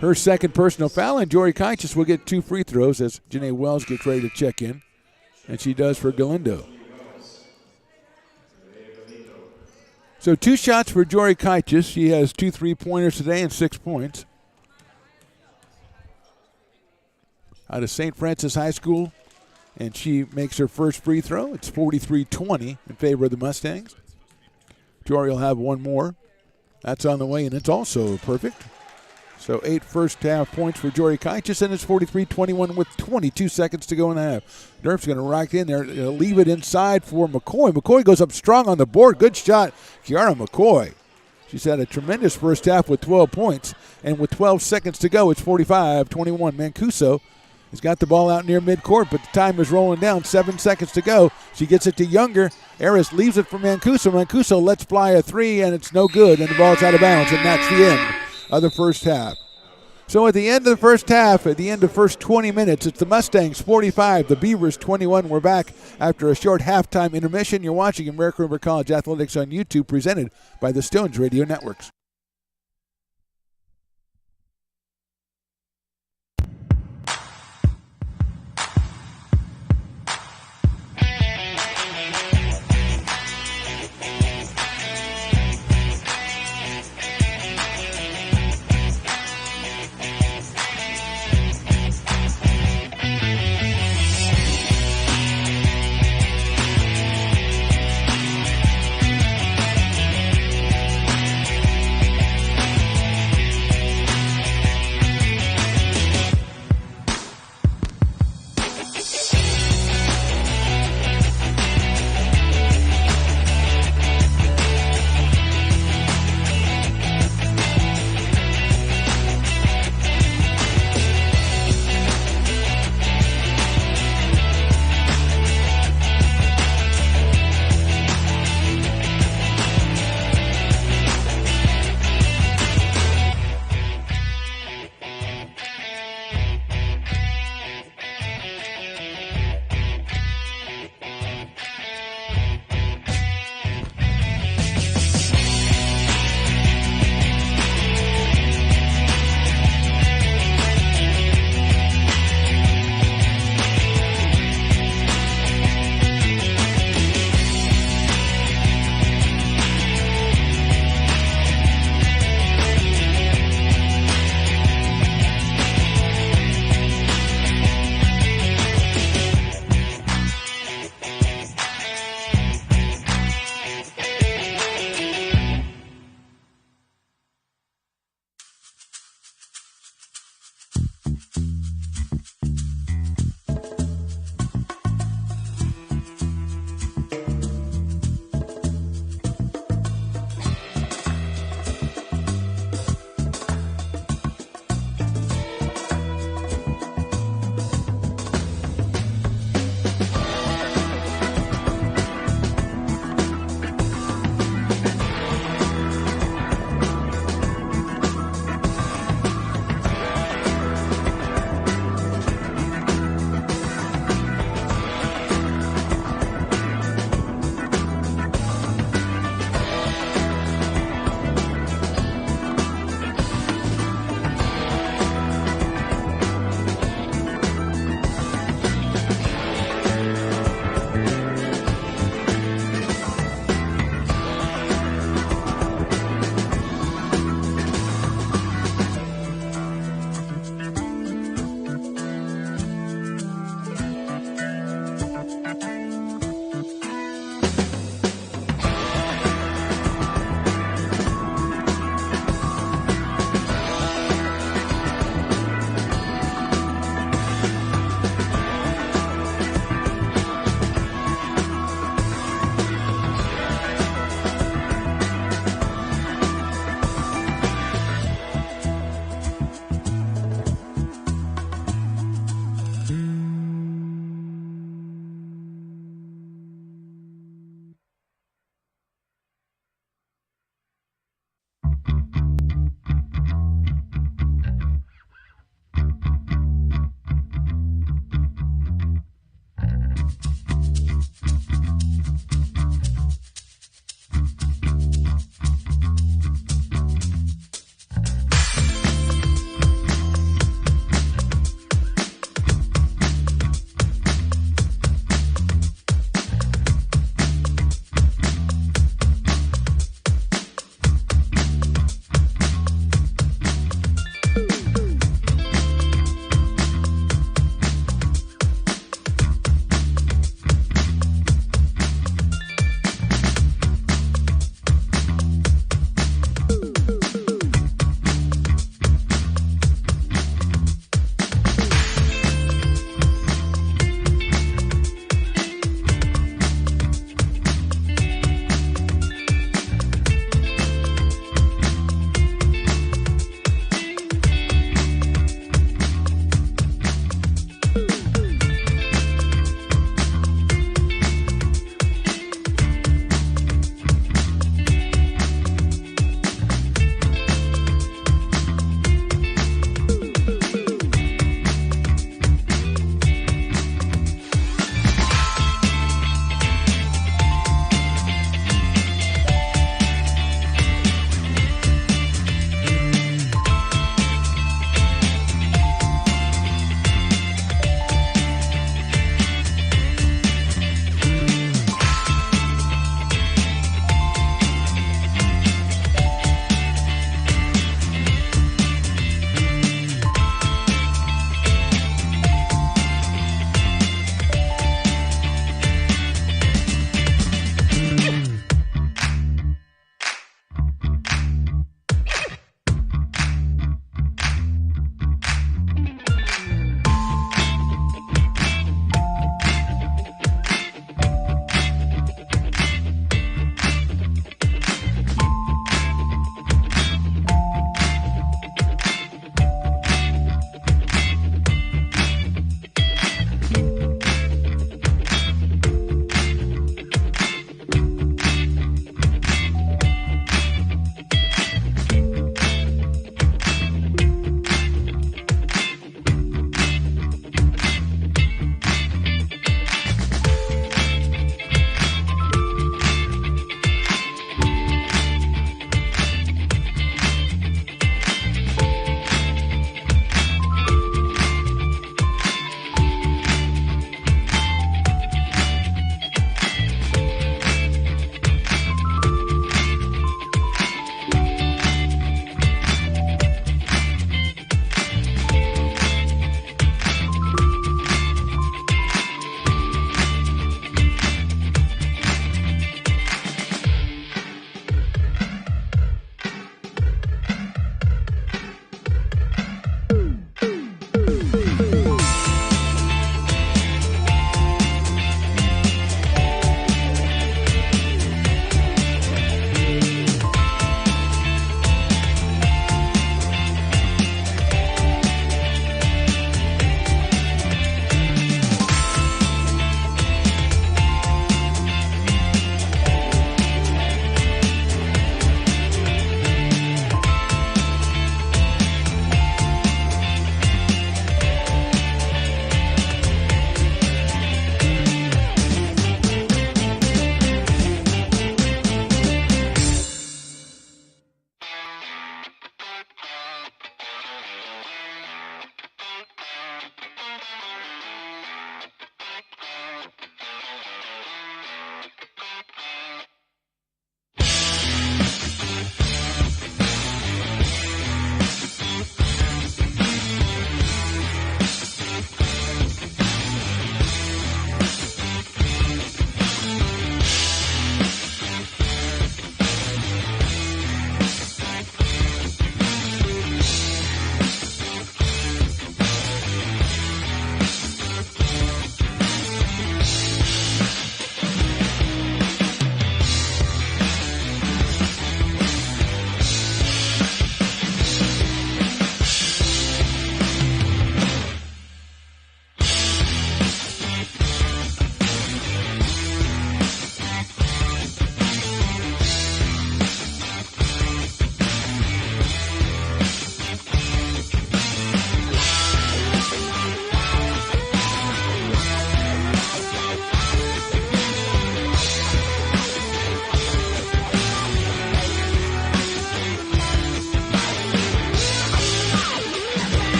[SPEAKER 2] Her second personal foul, and Jory Kaichis will get 2 free throws as Janae Wells gets ready to check in. And she does for Galindo. So 2 shots for Jory Kaichis. She has 2 3-pointers today and 6 points. Out of St. Francis High School. And she makes her first free throw. It's 43-20 in favor of the Mustangs. Jory will have 1 more. That's on the way, and it's also perfect. So 8 first-half points for Jory Kaichis, and it's 43-21 with 22 seconds to go in the half. Durf's going to rock in there, leave it inside for McCoy. McCoy goes up strong on the board. Good shot, Kiara McCoy. She's had a tremendous first half with 12 points, and with 12 seconds to go, it's 45-21. Mancuso has got the ball out near midcourt, but the time is rolling down. 7 seconds to go. She gets it to Younger. Eris leaves it for Mancuso. Mancuso lets fly a 3, and it's no good, and the ball's out of bounds, and that's the end of the first half. So at the end of the first half, at the end of the first 20 minutes, it's the Mustangs 45, the Beavers 21. We're back after a short halftime intermission. You're watching American River College Athletics on YouTube, presented by the Stones Radio Networks.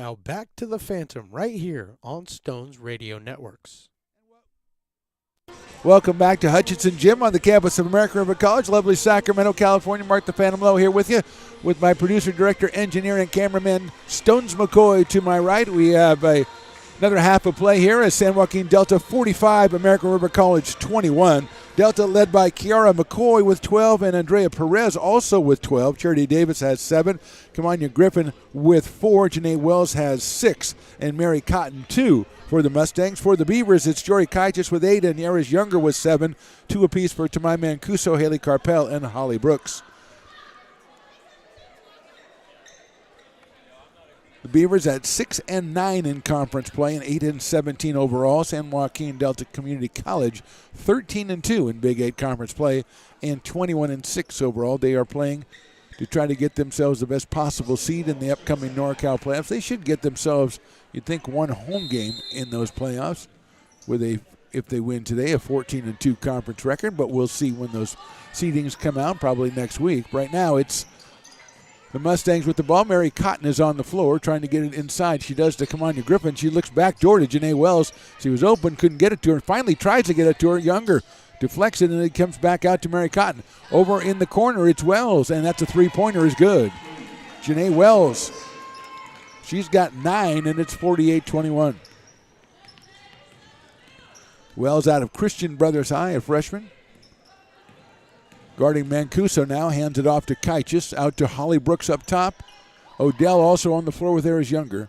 [SPEAKER 1] Now back to the Phantom right here on Stones Radio Networks.
[SPEAKER 2] Welcome back to Hutchinson Gym on the campus of American River College, lovely Sacramento, California. Mark the Phantom Lowe here with you, with my producer, director, engineer, and cameraman, Stones McCoy to my right. We have another half of play here as San Joaquin Delta 45, American River College 21. Delta led by Kiara McCoy with 12 and Andrea Perez also with 12. Charity Davis has 7. Kamanya Griffin with 4. Janae Wells has 6. And Mary Cotton 2 for the Mustangs. For the Beavers, it's Jory Kaitis with 8 and Yaris Younger with 7. 2 apiece for Tamai Mancuso, Haley Carpel, and Holly Brooks. The Beavers at 6-9 in conference play and 8-17 overall. San Joaquin Delta Community College 13-2 in Big 8 conference play and 21-6 overall. They are playing to try to get themselves the best possible seed in the upcoming NorCal playoffs. They should get themselves, you'd think, one home game in those playoffs with if they win today, a 14-2 conference record. But we'll see when those seedings come out, probably next week. Right now it's the Mustangs with the ball. Mary Cotton is on the floor trying to get it inside. She does to Kamanya Griffin. She looks back door to Janae Wells. She was open, couldn't get it to her, and finally tries to get it to her. Younger deflects it, and it comes back out to Mary Cotton. Over in the corner, it's Wells, and that's a three-pointer is good. Janae Wells, she's got 9, and it's 48-21. Wells out of Christian Brothers High, a freshman. Guarding Mancuso now, hands it off to Kaitis, out to Holly Brooks up top. Odell also on the floor with Eris Younger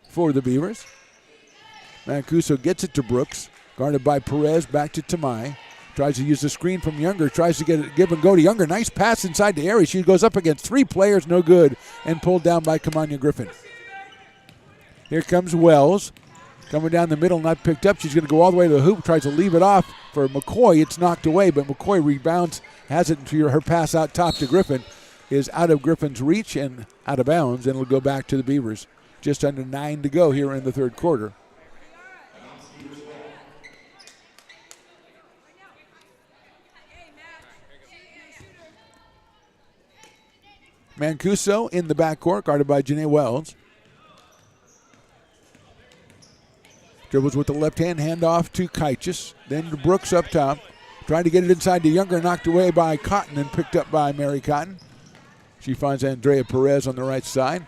[SPEAKER 2] for the Beavers. Mancuso gets it to Brooks, guarded by Perez, back to Tamai. Tries to use the screen from Younger, tries to give and go to Younger. Nice pass inside to Eris. She goes up against 3 players, no good, and pulled down by Kamanya Griffin. Here comes Wells. Coming down the middle, not picked up. She's going to go all the way to the hoop, tries to leave it off for McCoy. It's knocked away, but McCoy rebounds, has it to her pass out top to Griffin. Is out of Griffin's reach and out of bounds, and it'll go back to the Beavers. Just under 9 to go here in the third quarter. Mancuso in the backcourt, guarded by Janae Wells. Dribbles with the left hand, handoff to Kaitis. Then to Brooks up top. Trying to get it inside to Younger, knocked away by Cotton and picked up by Mary Cotton. She finds Andrea Perez on the right side.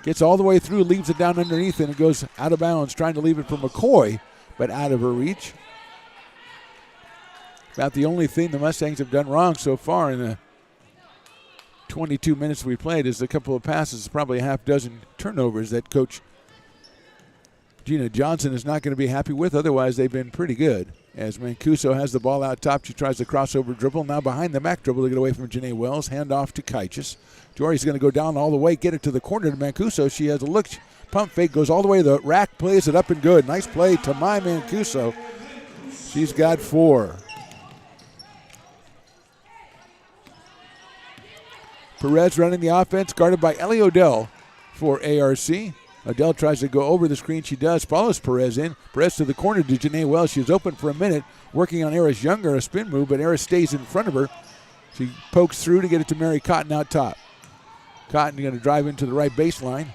[SPEAKER 2] Gets all the way through, leaves it down underneath, and it goes out of bounds. Trying to leave it for McCoy, but out of her reach. About the only thing the Mustangs have done wrong so far in the 22 minutes we played is a couple of passes, probably a half dozen turnovers that Coach Gina Johnson is not going to be happy with. Otherwise, they've been pretty good. As Mancuso has the ball out top, she tries the crossover dribble. Now behind the back dribble to get away from Janae Wells. Hand off to Kaitis. Jory's going to go down all the way, get it to the corner to Mancuso. She has a look. Pump fake, goes all the way to the rack, plays it up and good. Nice play to Mancuso. She's got 4. Perez running the offense, guarded by Ellie Odell for ARC. Odell tries to go over the screen. She does. Follows Perez in. Perez to the corner to Janae Wells. She was open for a minute, working on Eris Younger, a spin move, but Eris stays in front of her. She pokes through to get it to Mary Cotton out top. Cotton going to drive into the right baseline.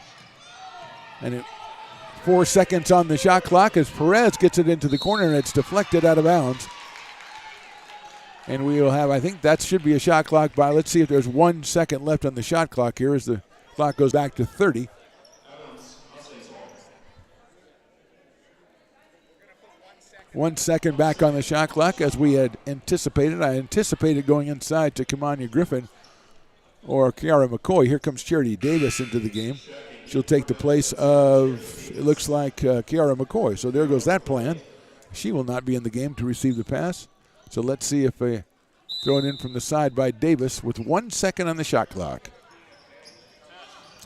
[SPEAKER 2] And 4 seconds on the shot clock as Perez gets it into the corner, and it's deflected out of bounds. And we will have, I think that should be a shot clock by, let's see if there's 1 second left on the shot clock here as the clock goes back to 30. One second back on the shot clock as we had anticipated. I anticipated going inside to Kamanya Griffin or Kiara McCoy. Here comes Charity Davis into the game. She'll take the place of, it looks like, Kiara McCoy. So there goes that plan. She will not be in the game to receive the pass. So let's see if they throw it in from the side by Davis with 1 second on the shot clock.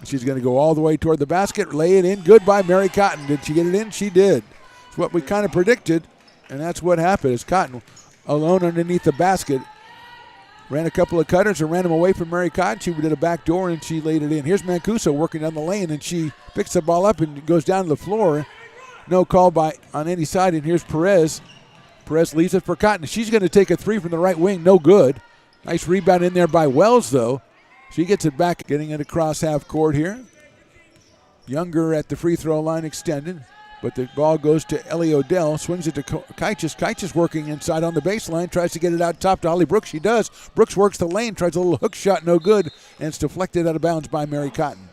[SPEAKER 2] She's going to go all the way toward the basket, lay it in. Good by Mary Cotton. Did she get it in? She did. It's what we kind of predicted, and that's what happened. Is Cotton alone underneath the basket. Ran a couple of cutters and ran them away from Mary Cotton. She did a back door, and she laid it in. Here's Mancuso working down the lane, and she picks the ball up and goes down to the floor. No call on any side, and here's Perez. Perez leaves it for Cotton. She's going to take a 3 from the right wing. No good. Nice rebound in there by Wells, though. She gets it back, getting it across half court here. Younger at the free throw line extended, but the ball goes to Ellie Odell, swings it to Kaichis. Kaichis working inside on the baseline, tries to get it out top to Holly Brooks. She does. Brooks works the lane, tries a little hook shot, no good, and it's deflected out of bounds by Mary Cotton.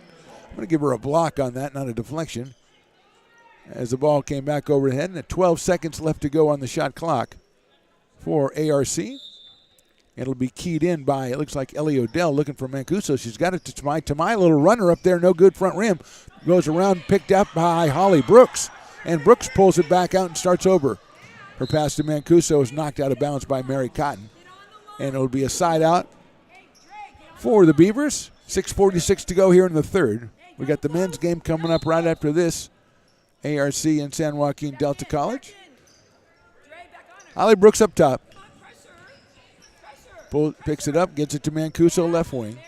[SPEAKER 2] I'm going to give her a block on that, not a deflection, as the ball came back overhead, and 12 seconds left to go on the shot clock for ARC. It'll be keyed in by, it looks like Ellie Odell looking for Mancuso. She's got it to Tamai, little runner up there, no good front rim. Goes around, picked up by Holly Brooks, and Brooks pulls it back out and starts over. Her pass to Mancuso is knocked out of bounds by Mary Cotton, and it'll be a side out for the Beavers. 6:46 to go here in the third. We got the men's game coming up right after this. ARC and San Joaquin Delta College. Holly Brooks up top. Picks it up, gets it to Mancuso, left wing.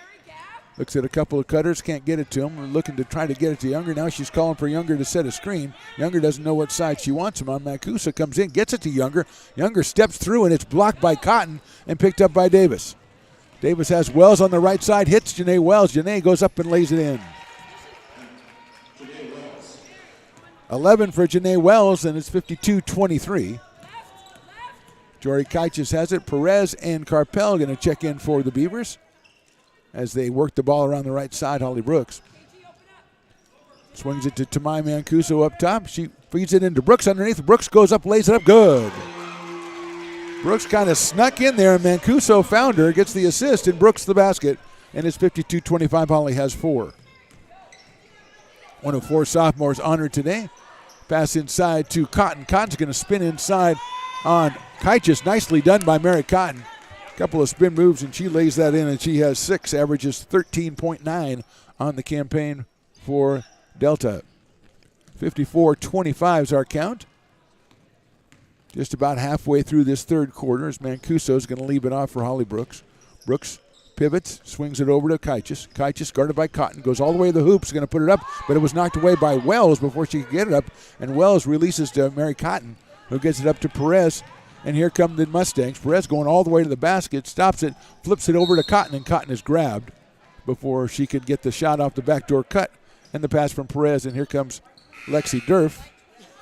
[SPEAKER 2] Looks at a couple of cutters, can't get it to him. We're looking to try to get it to Younger. Now she's calling for Younger to set a screen. Younger doesn't know what side she wants him on. Mancuso comes in, gets it to Younger. Younger steps through, and it's blocked by Cotton and picked up by Davis. Davis has Wells on the right side, hits Janae Wells. Janae goes up and lays it in. 11 for Janae Wells, and it's 52-23. Jory Kaichis has it. Perez and Carpel going to check in for the Beavers as they work the ball around the right side. Holly Brooks swings it to Tamai Mancuso up top. She feeds it into Brooks underneath. Brooks goes up, lays it up. Good. Brooks kind of snuck in there, and Mancuso found her, gets the assist, and Brooks the basket. And it's 52-25. Holly has 4. One of 4 sophomores honored today. Pass inside to Cotton. Cotton's going to spin inside on Kaichis. Nicely done by Mary Cotton. Couple of spin moves, and she lays that in, and she has 6, averages 13.9 on the campaign for Delta. 54-25 is our count. Just about halfway through this third quarter as Mancuso is going to leave it off for Holly Brooks. Brooks pivots, swings it over to Kaichis. Kaichis guarded by Cotton, goes all the way to the hoops, going to put it up, but it was knocked away by Wells before she could get it up, and Wells releases to Mary Cotton, who gets it up to Perez, and here come the Mustangs. Perez going all the way to the basket, stops it, flips it over to Cotton, and Cotton is grabbed before she could get the shot off the backdoor cut, and the pass from Perez, and here comes Lexi Durf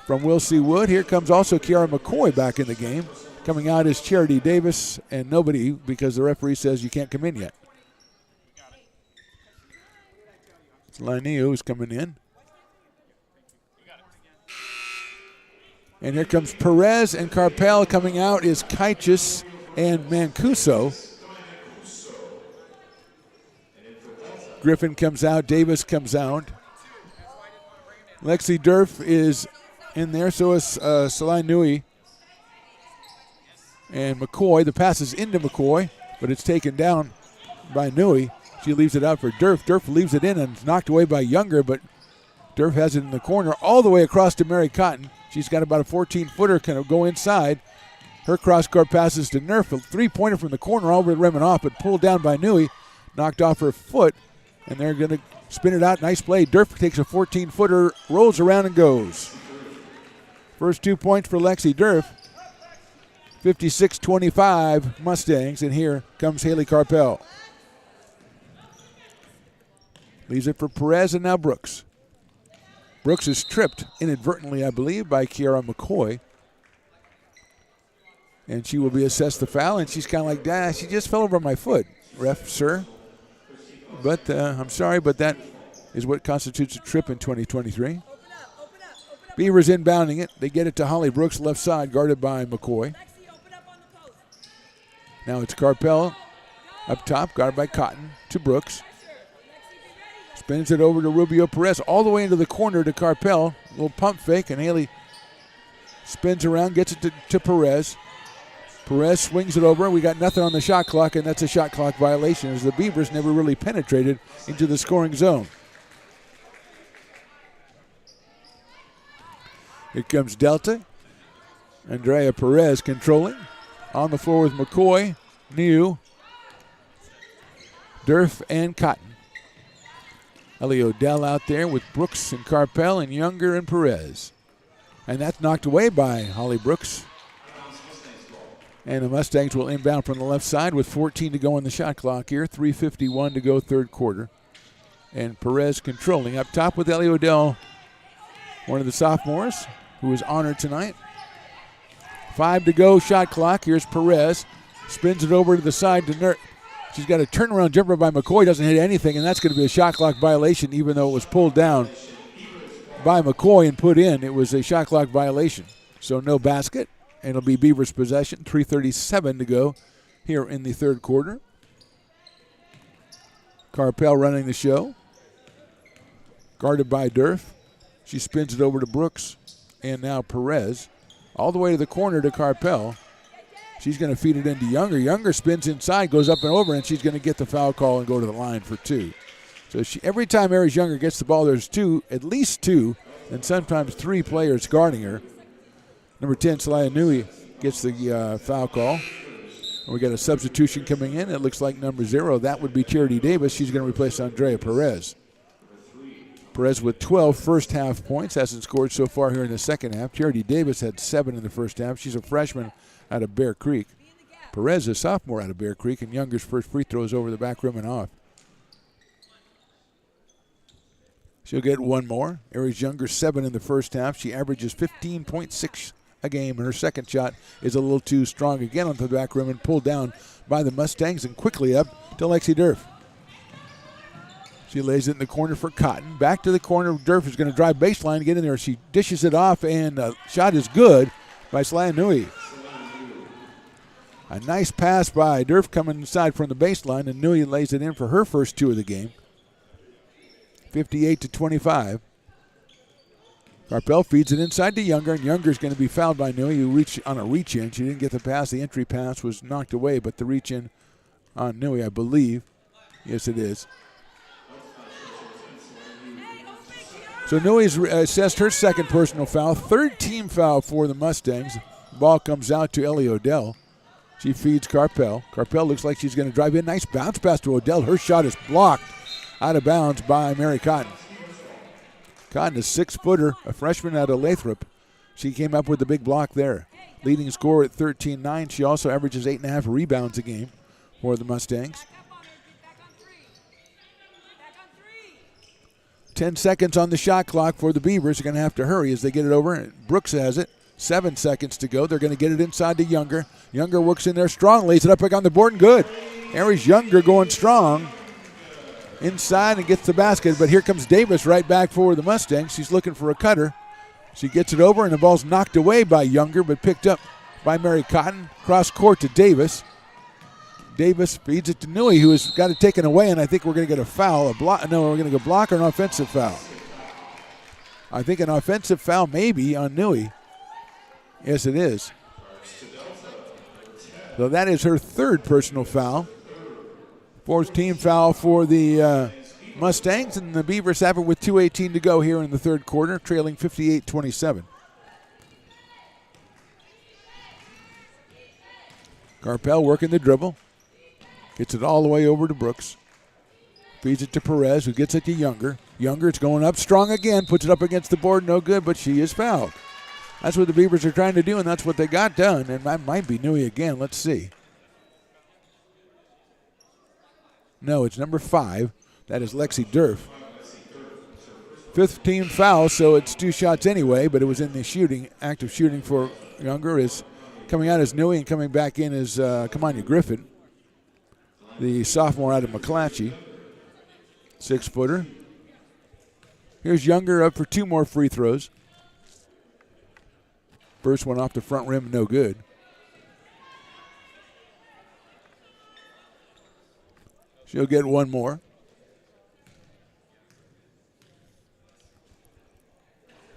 [SPEAKER 2] from Will C. Wood. Here comes also Kiara McCoy back in the game. Coming out is Charity Davis and nobody because the referee says you can't come in yet. It's Laniu who's coming in. And here comes Perez and Carpel. Coming out is Kaichis and Mancuso. Griffin comes out. Davis comes out. Lexi Durf is in there. So is Salai Nui. And McCoy, the pass is into McCoy, but it's taken down by Nui. She leaves it out for Durf. Durf leaves it in and it's knocked away by Younger, but Durf has it in the corner all the way across to Mary Cotton. She's got about a 14-footer, kind of go inside. Her cross-court passes to Nerf, a three-pointer from the corner all over the rim and off, but pulled down by Nui, knocked off her foot, and they're going to spin it out. Nice play. Durf takes a 14-footer, rolls around and goes. First 2 points for Lexi Durf. 56-25 Mustangs, and here comes Haley Carpel. Leaves it for Perez and now Brooks. Brooks is tripped inadvertently, I believe, by Kiara McCoy. And she will be assessed the foul, and she's kind of like, she just fell over my foot, ref, sir. But I'm sorry, but that is what constitutes a trip in 2023. Beavers inbounding it. They get it to Holly Brooks, left side, guarded by McCoy. Now it's Carpel up top, guarded by Cotton to Brooks. Spins it over to Rubio Perez, all the way into the corner to Carpel. A little pump fake, and Haley spins around, gets it to Perez. Perez swings it over. We got nothing on the shot clock, and that's a shot clock violation as the Beavers never really penetrated into the scoring zone. Here comes Delta. Andrea Perez controlling. On the floor with McCoy, New, Durf, and Cotton. Ellie Odell out there with Brooks and Carpel and Younger and Perez. And that's knocked away by Holly Brooks. And the Mustangs will inbound from the left side with 14 to go on the shot clock here. 3:51 to go third quarter. And Perez controlling. Up top with Ellie Odell, one of the sophomores who was honored tonight. 5 to go, shot clock. Here's Perez. Spins it over to the side to Nurt. She's got a turnaround jumper by McCoy. Doesn't hit anything, and that's going to be a shot clock violation, even though it was pulled down by McCoy and put in. It was a shot clock violation. So no basket, and it'll be Beavers' possession. 3:37 to go here in the third quarter. Carpel running the show. Guarded by Durf. She spins it over to Brooks, and now Perez. All the way to the corner to Carpel. She's going to feed it into Younger. Younger spins inside, goes up and over, and she's going to get the foul call and go to the line for 2. So every time Aries Younger gets the ball, there's at least 2, and sometimes 3 players guarding her. Number 10, Salaya Nui, gets the foul call. And we got a substitution coming in. It looks like number 0. That would be Charity Davis. She's going to replace Andrea Perez. Perez with 12 first half points. Hasn't scored so far here in the second half. Charity Davis had 7 in the first half. She's a freshman out of Bear Creek. Perez, a sophomore out of Bear Creek, and Younger's first free throw is over the back rim and off. She'll get one more. Aries Younger, 7 in the first half. She averages 15.6 a game, and her second shot is a little too strong again onto the back rim and pulled down by the Mustangs, and quickly up to Lexi Durf. She lays it in the corner for Cotton. Back to the corner. Durf is going to drive baseline, get in there. She dishes it off, and shot is good by Slayanui. A nice pass by Durf coming inside from the baseline, and Nui lays it in for her first 2 of the game. 58-25. Carpel feeds it inside to Younger, and Younger's going to be fouled by Nui, who reached on a reach-in. She didn't get the pass. The entry pass was knocked away, but the reach-in on Nui, I believe. Yes, it is. So Nui's assessed her second personal foul. 3rd team foul for the Mustangs. Ball comes out to Ellie Odell. She feeds Carpel. Carpel looks like she's going to drive in. Nice bounce pass to Odell. Her shot is blocked out of bounds by Mary Cotton. Cotton, a 6-footer, a freshman out of Lathrop. She came up with the big block there. Leading scorer at 13-9. She also averages 8.5 rebounds a game for the Mustangs. 10 seconds on the shot clock for the Beavers. They're going to have to hurry as they get it over. Brooks has it. 7 seconds to go. They're going to get it inside to Younger. Younger works in there strong, lays it up back on the board, and good. Aries Younger going strong inside and gets the basket, but here comes Davis right back for the Mustangs. She's looking for a cutter. She gets it over, and the ball's knocked away by Younger, but picked up by Mary Cotton. Cross court to Davis. Davis feeds it to Nui, who has got it taken away, and I think we're going to get a foul. We're going to go block or an offensive foul. I think an offensive foul maybe on Nui. Yes, it is. So that is her 3rd personal foul. 4th team foul for the Mustangs, and the Beavers have it with 2:18 to go here in the third quarter, trailing 58-27. Carpel working the dribble. Gets it all the way over to Brooks. Feeds it to Perez, who gets it to Younger. Younger, it's going up strong again. Puts it up against the board, no good, but she is fouled. That's what the Beavers are trying to do, and that's what they got done. And that might be Nui again. Let's see. No, it's number 5. That is Lexi Durf. 5th team foul, so it's 2 shots anyway, but it was in the shooting. Active shooting for Younger is coming out as Nui, and coming back in as Kamanya Griffin, the sophomore out of McClatchy. 6-footer. Here's Younger up for 2 more free throws. First one off the front rim, no good. She'll get one more.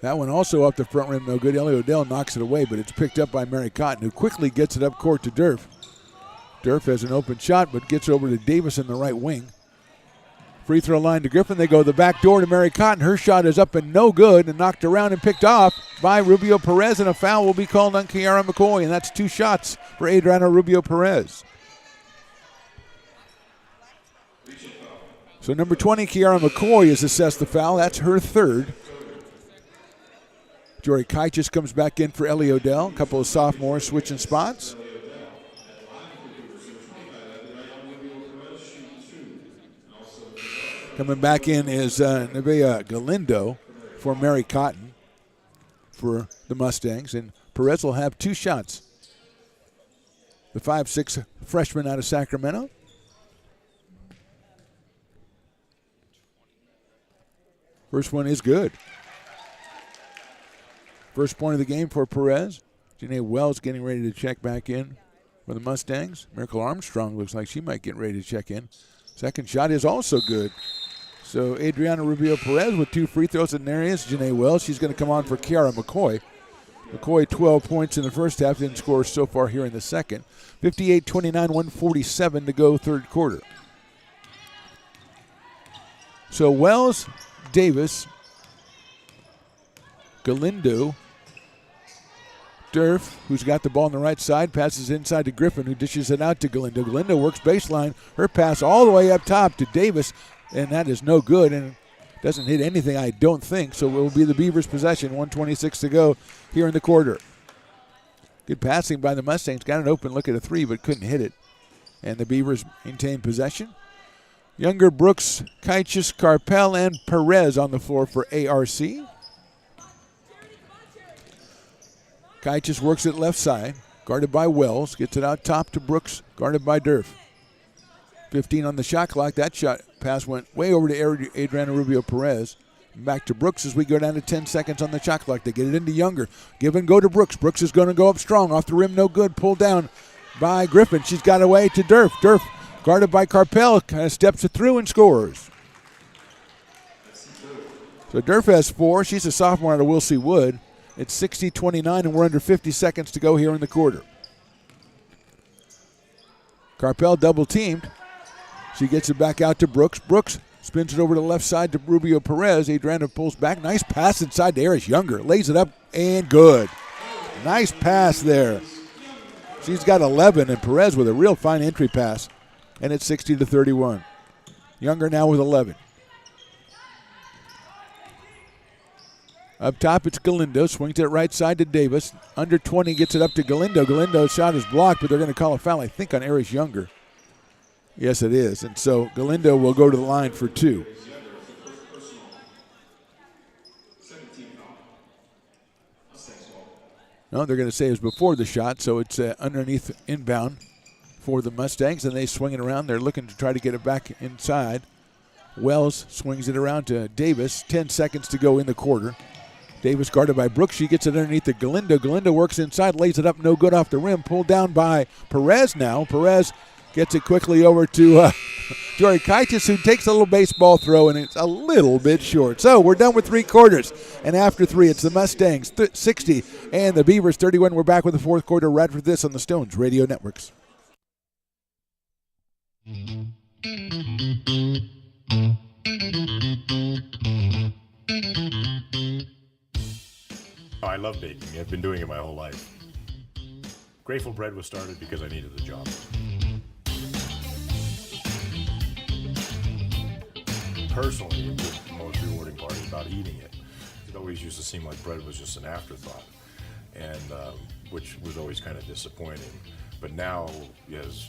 [SPEAKER 2] That one also off the front rim, no good. Ellie Odell knocks it away, but it's picked up by Mary Cotton, who quickly gets it up court to Durf. Durf has an open shot, but gets over to Davis in the right wing. Free throw line to Griffin. They go the back door to Mary Cotton. Her shot is up and no good, and knocked around and picked off by Rubio Perez, and a foul will be called on Kiara McCoy, and that's 2 shots for Adriana Rubio Perez. So number 20, Kiara McCoy, is assessed the foul. That's her 3rd. Jory Kaichis comes back in for Ellie Odell. A couple of sophomores switching spots. Coming back in is Nevaeh Galindo for Mary Cotton for the Mustangs, and Perez will have 2 shots. The 5'6" freshman out of Sacramento. First one is good. First point of the game for Perez. Janae Wells getting ready to check back in for the Mustangs. Miracle Armstrong looks like she might get ready to check in. Second shot is also good. So Adriana Rubio Perez with 2 free throws, and there is Janae Wells. She's going to come on for Kiara McCoy. McCoy 12 points in the first half, didn't score so far here in the second. 58-29, 147 to go third quarter. So Wells, Davis, Galindo, Durf, who's got the ball on the right side, passes inside to Griffin, who dishes it out to Galindo. Galindo works baseline. Her pass all the way up top to Davis, and that is no good and doesn't hit anything, I don't think. So it will be the Beavers' possession. 1:26 to go here in the quarter. Good passing by the Mustangs. Got an open look at a 3, but couldn't hit it. And the Beavers maintain possession. Younger, Brooks, Kaichis, Carpel, and Perez on the floor for ARC. Kaichis works it left side, guarded by Wells. Gets it out top to Brooks, guarded by Durf. 15 on the shot clock. That shot pass went way over to Adriana Rubio Perez. Back to Brooks as we go down to 10 seconds on the shot clock. They get it into Younger. Give and go to Brooks. Brooks is going to go up strong. Off the rim, no good. Pulled down by Griffin. She's got away to Durf. Durf, guarded by Carpel, kind of steps it through and scores. So Durf has 4. She's a sophomore out of Will C. Wood. It's 60-29, and we're under 50 seconds to go here in the quarter. Carpel double-teamed. She gets it back out to Brooks. Brooks spins it over to the left side to Rubio Perez. Adriana pulls back. Nice pass inside to Eris Younger. Lays it up, and good. Nice pass there. She's got 11, and Perez with a real fine entry pass. And it's 60-31. Younger now with 11. Up top, it's Galindo. Swings it right side to Davis. Under 20, gets it up to Galindo. Galindo's shot is blocked, but they're going to call a foul, I think, on Eris Younger. Yes, it is. And so Galindo will go to the line for 2. No, they're going to say it was before the shot, so it's underneath inbound for the Mustangs, and they swing it around. They're looking to try to get it back inside. Wells swings it around to Davis. 10 seconds to go in the quarter. Davis guarded by Brooks. She gets it underneath to Galindo. Galindo works inside, lays it up, no good off the rim. Pulled down by Perez now. Perez gets it quickly over to Jory Kaitis, who takes a little baseball throw, and it's a little bit short. So we're done with 3 quarters. And after 3, it's the Mustangs 60 and the Beavers 31. We're back with the fourth quarter right for this on the Stones Radio Networks.
[SPEAKER 5] Oh, I love baking. I've been doing it my whole life. Grateful Bread was started because I needed the job. Personally, the most rewarding part is about eating it. It always used to seem like bread was just an afterthought, and which was always kind of disappointing. But now, as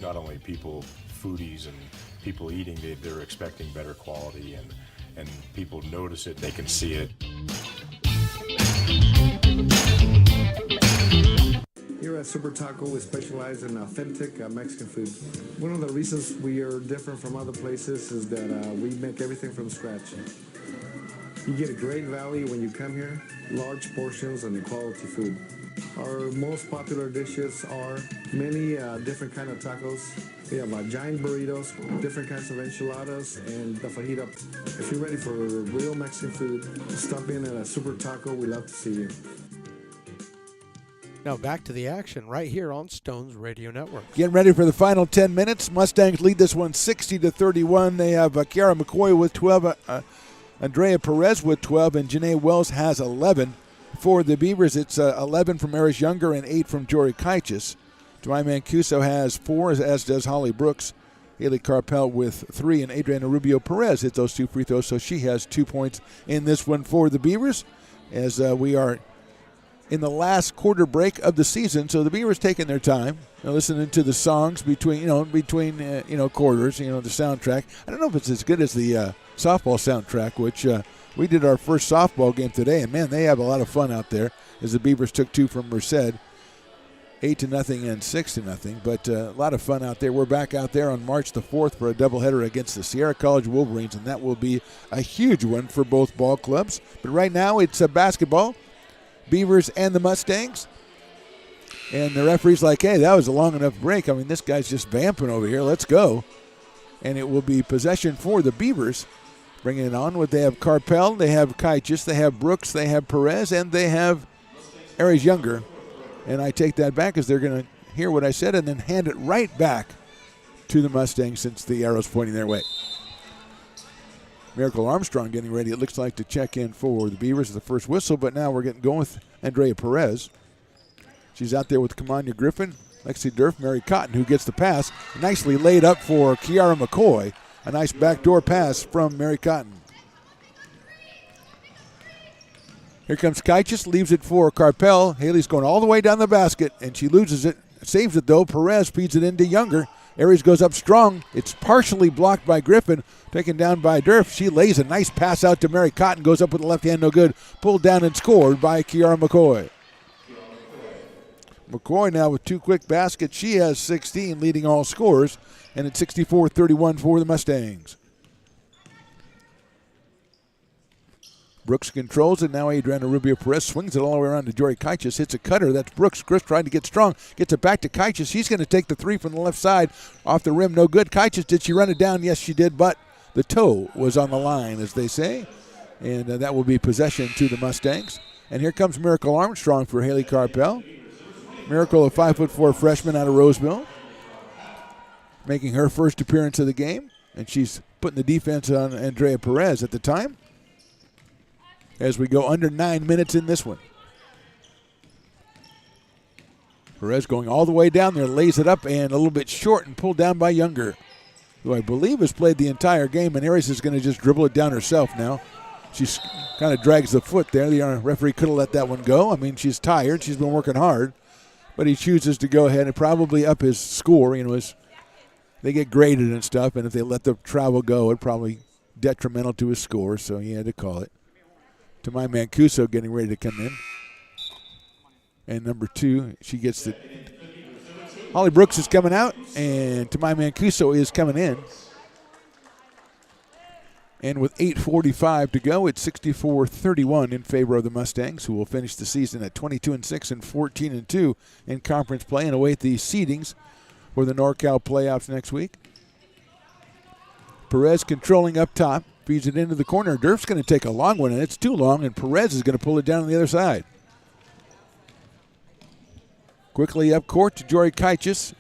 [SPEAKER 5] not only people, foodies and people eating, they're expecting better quality, and people notice it, they can see it.
[SPEAKER 4] Here at Super Taco, we specialize in authentic Mexican food. One of the reasons we are different from other places is that we make everything from scratch. You get a great value when you come here, large portions and quality food. Our most popular dishes are many different kind of tacos. We have giant burritos, different kinds of enchiladas, and the fajita. If you're ready for real Mexican food, stop in at a Super Taco. We'd love to see you.
[SPEAKER 1] Now back to the action right here on Stones Radio Network.
[SPEAKER 2] Getting ready for the final 10 minutes. Mustangs lead this one 60-31. They have Kiara McCoy with 12, Andrea Perez with 12, and Janae Wells has 11. For the Beavers, it's 11 from Eris Younger and 8 from Jory Kaichis. Jemai Mancuso has 4, as does Holly Brooks. Haley Carpel with 3, and Adriana Rubio Perez hit those 2 free throws, so she has 2 points in this one for the Beavers. As we are in the last quarter break of the season, so the Beavers taking their time, listening to the songs between quarters, the soundtrack. I don't know if it's as good as the softball soundtrack, which we did our first softball game today, and man, they have a lot of fun out there as the Beavers took 2 from Merced, 8-0 and 6-0. But a lot of fun out there. We're back out there on March the 4th for a doubleheader against the Sierra College Wolverines, and that will be a huge one for both ball clubs. But right now, it's basketball. Beavers and the Mustangs. And the referee's like, hey, that was a long enough break. I mean, this guy's just vamping over here. Let's go. And it will be possession for the Beavers. Bringing it on. They have Carpel, they have Kaichis, they have Brooks, they have Perez, and they have Aries Younger. And I take that back as they're going to hear what I said and then hand it right back to the Mustangs since the arrow's pointing their way. Miracle Armstrong getting ready, it looks like, to check in for the Beavers at the first whistle, but now we're getting going with Andrea Perez. She's out there with Kamanya Griffin, Lexi Durf, Mary Cotton, who gets the pass. Nicely laid up for Kiara McCoy. A nice backdoor pass from Mary Cotton. Here comes Kaichis, leaves it for Carpel. Haley's going all the way down the basket, and she loses it. Saves it, though. Perez feeds it into Younger. Aries goes up strong. It's partially blocked by Griffin, taken down by Durf. She lays a nice pass out to Mary Cotton, goes up with the left hand, no good. Pulled down and scored by Kiara McCoy. McCoy now with 2 quick baskets. She has 16, leading all scorers, and it's 64-31 for the Mustangs. Brooks controls it. Now Adriana Rubio Perez swings it all the way around to Jory Kaichis. Hits a cutter. That's Brooks. Chris trying to get strong. Gets it back to Kaichis. He's going to take the 3 from the left side. Off the rim. No good. Kaichis, did she run it down? Yes, she did, but the toe was on the line, as they say. And that will be possession to the Mustangs. And here comes Miracle Armstrong for Haley Carpel. Miracle, a 5'4" freshman out of Roseville, making her first appearance of the game. And she's putting the defense on Andrea Perez at the time, as we go under 9 minutes in this one. Perez going all the way down there, lays it up and a little bit short and pulled down by Younger, who I believe has played the entire game, and Aries is going to just dribble it down herself now. She kind of drags the foot there. The referee could have let that one go. I mean, she's tired. She's been working hard, but he chooses to go ahead and probably up his score. As they get graded and stuff, and if they let the travel go, it probably detrimental to his score, so he had to call it. To my Mancuso getting ready to come in. And number 2, she gets the... Holly Brooks is coming out, and to my Mancuso is coming in. And with 8:45 to go, it's 64-31 in favor of the Mustangs, who will finish the season at 22-6 and 14-2 in conference play and await the seedings for the NorCal playoffs next week. Perez controlling up top. Feeds it into the corner. Durf's going to take a long one, and it's too long, and Perez is going to pull it down on the other side. Quickly up court to Jory Kaichis.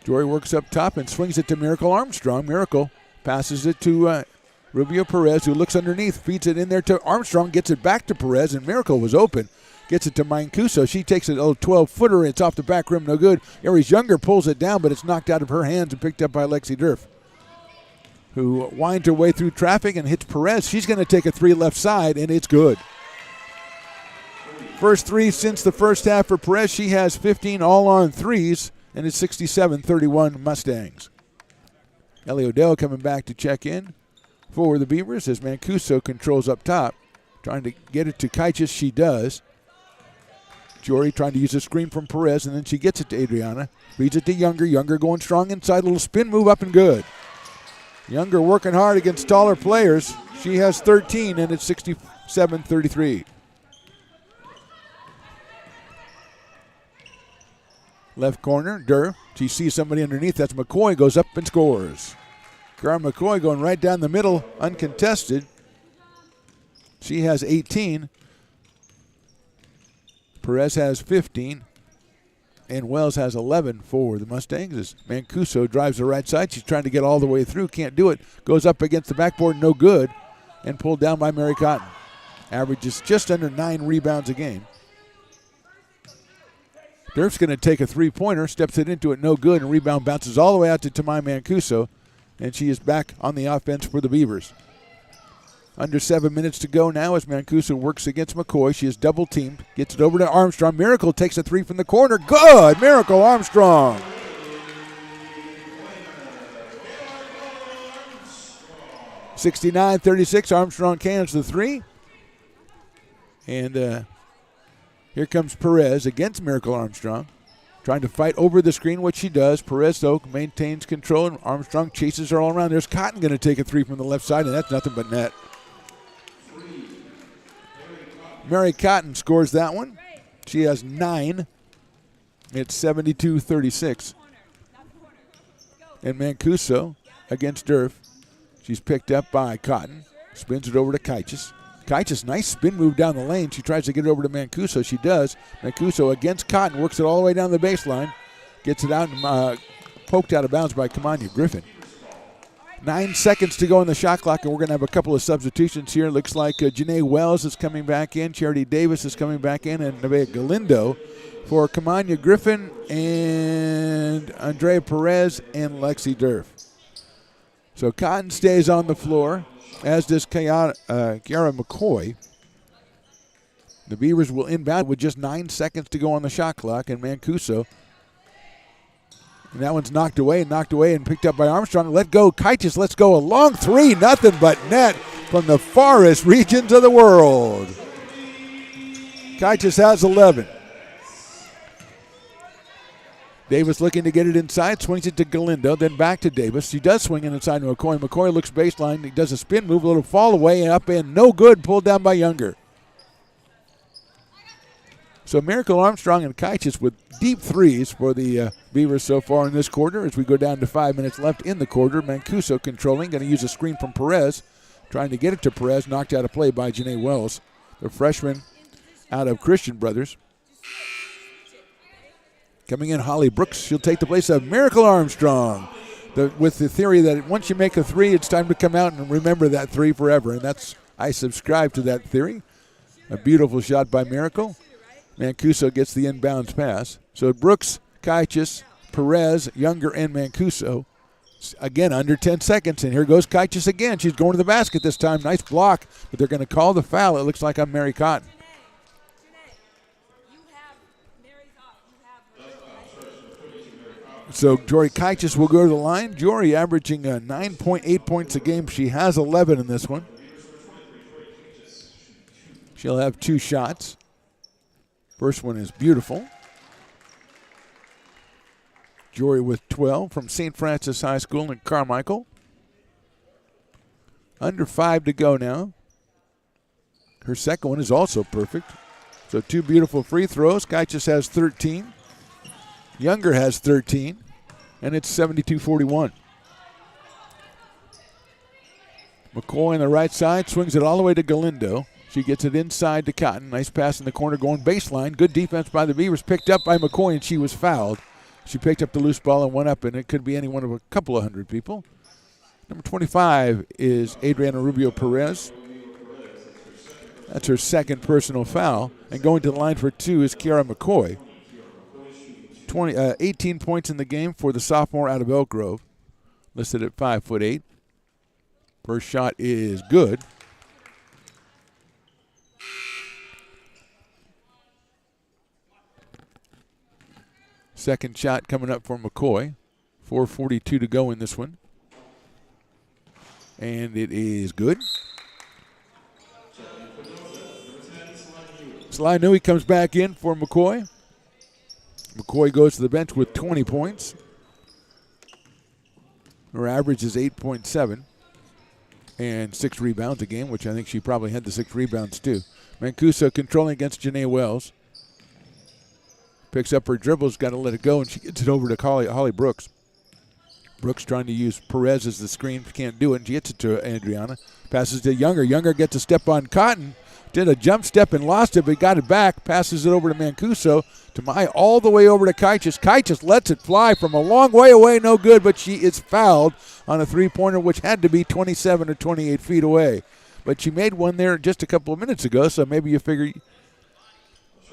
[SPEAKER 2] Jory works up top and swings it to Miracle Armstrong. Miracle passes it to Rubio Perez, who looks underneath, feeds it in there to Armstrong, gets it back to Perez, and Miracle was open. Gets it to Mancuso. She takes it, 12-footer. It's off the back rim, no good. Aries Younger pulls it down, but it's knocked out of her hands and picked up by Lexi Durf, who winds her way through traffic and hits Perez. She's going to take a 3 left side, and it's good. First 3 since the first half for Perez. She has 15 all on 3s, and it's 67-31 Mustangs. Ellie Odell coming back to check in for the Beavers as Mancuso controls up top. Trying to get it to Kaichis. She does. Jory trying to use a screen from Perez, and then she gets it to Adriana. Feeds it to Younger. Younger going strong inside. Little spin move up and good. Younger working hard against taller players. She has 13, and it's 67-33. Left corner, Durr. She sees somebody underneath. That's McCoy. Goes up and scores. Cara McCoy going right down the middle, uncontested. She has 18. Perez has 15. And Wells has 11 for the Mustangs as Mancuso drives the right side. She's trying to get all the way through. Can't do it. Goes up against the backboard. No good. And pulled down by Mary Cotton. Averages just under 9 rebounds a game. Durf's going to take a 3-pointer. Steps it into it. No good. And rebound bounces all the way out to Tamai Mancuso. And she is back on the offense for the Beavers. Under 7 minutes to go now as Mancuso works against McCoy. She is double teamed. Gets it over to Armstrong. Miracle takes a three from the corner. Good! Miracle Armstrong. (69-36). Armstrong cans the three. And here comes Perez against Miracle Armstrong. Trying to fight over the screen, which she does. Perez, though, maintains control, and Armstrong chases her all around. There's Cotton going to take a three from the left side, and that's nothing but net. Mary Cotton scores that one. She has 9. It's 72-36. And Mancuso against Durf. She's picked up by Cotton. Spins it over to Kaichis. Kaichis, nice spin move down the lane. She tries to get it over to Mancuso. She does. Mancuso against Cotton. Works it all the way down the baseline. Gets it out and poked out of bounds by Kamanya Griffin. 9 seconds to go on the shot clock, and we're going to have a couple of substitutions here. Looks like Janae Wells is coming back in. Charity Davis is coming back in, and Nevaeh Galindo for Kamanya Griffin and Andrea Perez and Lexi Durf. So Cotton stays on the floor, as does Kiara McCoy. The Beavers will inbound with just 9 seconds to go on the shot clock, and Mancuso. And that one's knocked away and picked up by Armstrong. Let go, Kaichis, let's go. A long three, nothing but net from the farthest regions of the world. Kaichis has 11. Davis looking to get it inside, swings it to Galindo, then back to Davis. She does swing it inside to McCoy. McCoy looks baseline. He does a spin move, a little fall away, and up in, no good, pulled down by Younger. So Miracle Armstrong and Kaichis with deep threes for the Beavers so far in this quarter as we go down to 5 minutes left in the quarter. Mancuso controlling, going to use a screen from Perez, trying to get it to Perez, knocked out of play by Janae Wells, the freshman out of Christian Brothers. Coming in, Holly Brooks. She'll take the place of Miracle Armstrong with the theory that once you make a three, it's time to come out and remember that three forever. And I subscribe to that theory. A beautiful shot by Miracle. Mancuso gets the inbounds pass. So Brooks, Kaichis, Perez, Younger, and Mancuso. Again, under 10 seconds. And here goes Kaichis again. She's going to the basket this time. Nice block. But they're going to call the foul. It looks like on Mary Cotton. So Jory Kaichis will go to the line. Jory averaging 9.8 points a game. She has 11 in this one. She'll have 2 shots. First one is beautiful. Jory with 12 from St. Francis High School in Carmichael. Under 5 to go now. Her second one is also perfect. So 2 beautiful free throws. Kaichis has 13. Younger has 13. And it's 72-41. McCoy on the right side swings it all the way to Galindo. She gets it inside to Cotton. Nice pass in the corner going baseline. Good defense by the Beavers. Picked up by McCoy, and she was fouled. She picked up the loose ball and went up, and it could be any one of a couple of hundred people. Number 25 is Adriana Rubio Perez. That's her second personal foul. And going to the line for 2 is Kiara McCoy. 18 points in the game for the sophomore out of Elk Grove. Listed at 5'8". First shot is good. Second shot coming up for McCoy. 4:42 to go in this one. And it is good. Sly Nui comes back in for McCoy. McCoy goes to the bench with 20 points. Her average is 8.7 and 6 rebounds a game, which I think she probably had the 6 rebounds too. Mancuso controlling against Janae Wells. Picks up her dribbles, got to let it go, and she gets it over to Holly Brooks. Brooks trying to use Perez as the screen, can't do it, and she gets it to Adriana. Passes to Younger. Younger gets a step on Cotton. Did a jump step and lost it, but got it back. Passes it over to Mancuso. To all the way over to Kaichis. Kaichis lets it fly from a long way away, no good, but she is fouled on a three-pointer, which had to be 27 or 28 feet away. But she made one there just a couple of minutes ago, so maybe you figure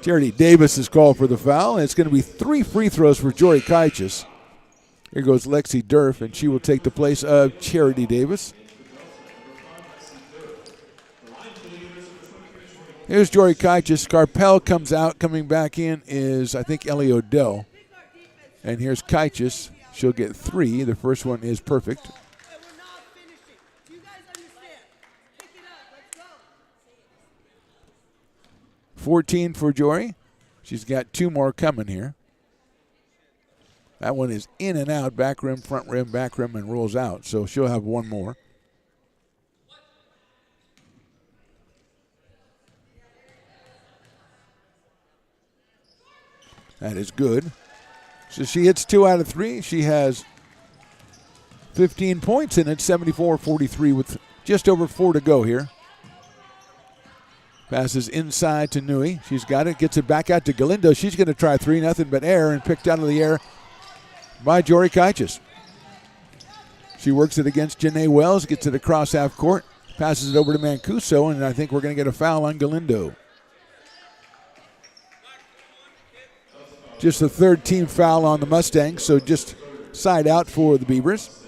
[SPEAKER 2] Charity Davis is called for the foul, and it's going to be 3 free throws for Jory Kaichis. Here goes Lexi Durf, and she will take the place of Charity Davis. Here's Jory Kaichis. Carpel comes out. Coming back in is, I think, Ellie Odell. And here's Kaichis. She'll get 3. The first one is perfect. 14 for Jory. She's got 2 more coming here. That one is in and out, back rim, front rim, back rim, and rolls out. So she'll have 1 more. That is good. So she hits 2 out of 3. She has 15 points, and it's 74-43 with just over 4 to go here. Passes inside to Nui. She's got it. Gets it back out to Galindo. She's going to try 3. Nothing but air, and picked out of the air by Jory Kaichis. She works it against Janae Wells. Gets it across half court. Passes it over to Mancuso, and I think we're going to get a foul on Galindo. Just the 3rd team foul on the Mustangs, so just side out for the Beavers.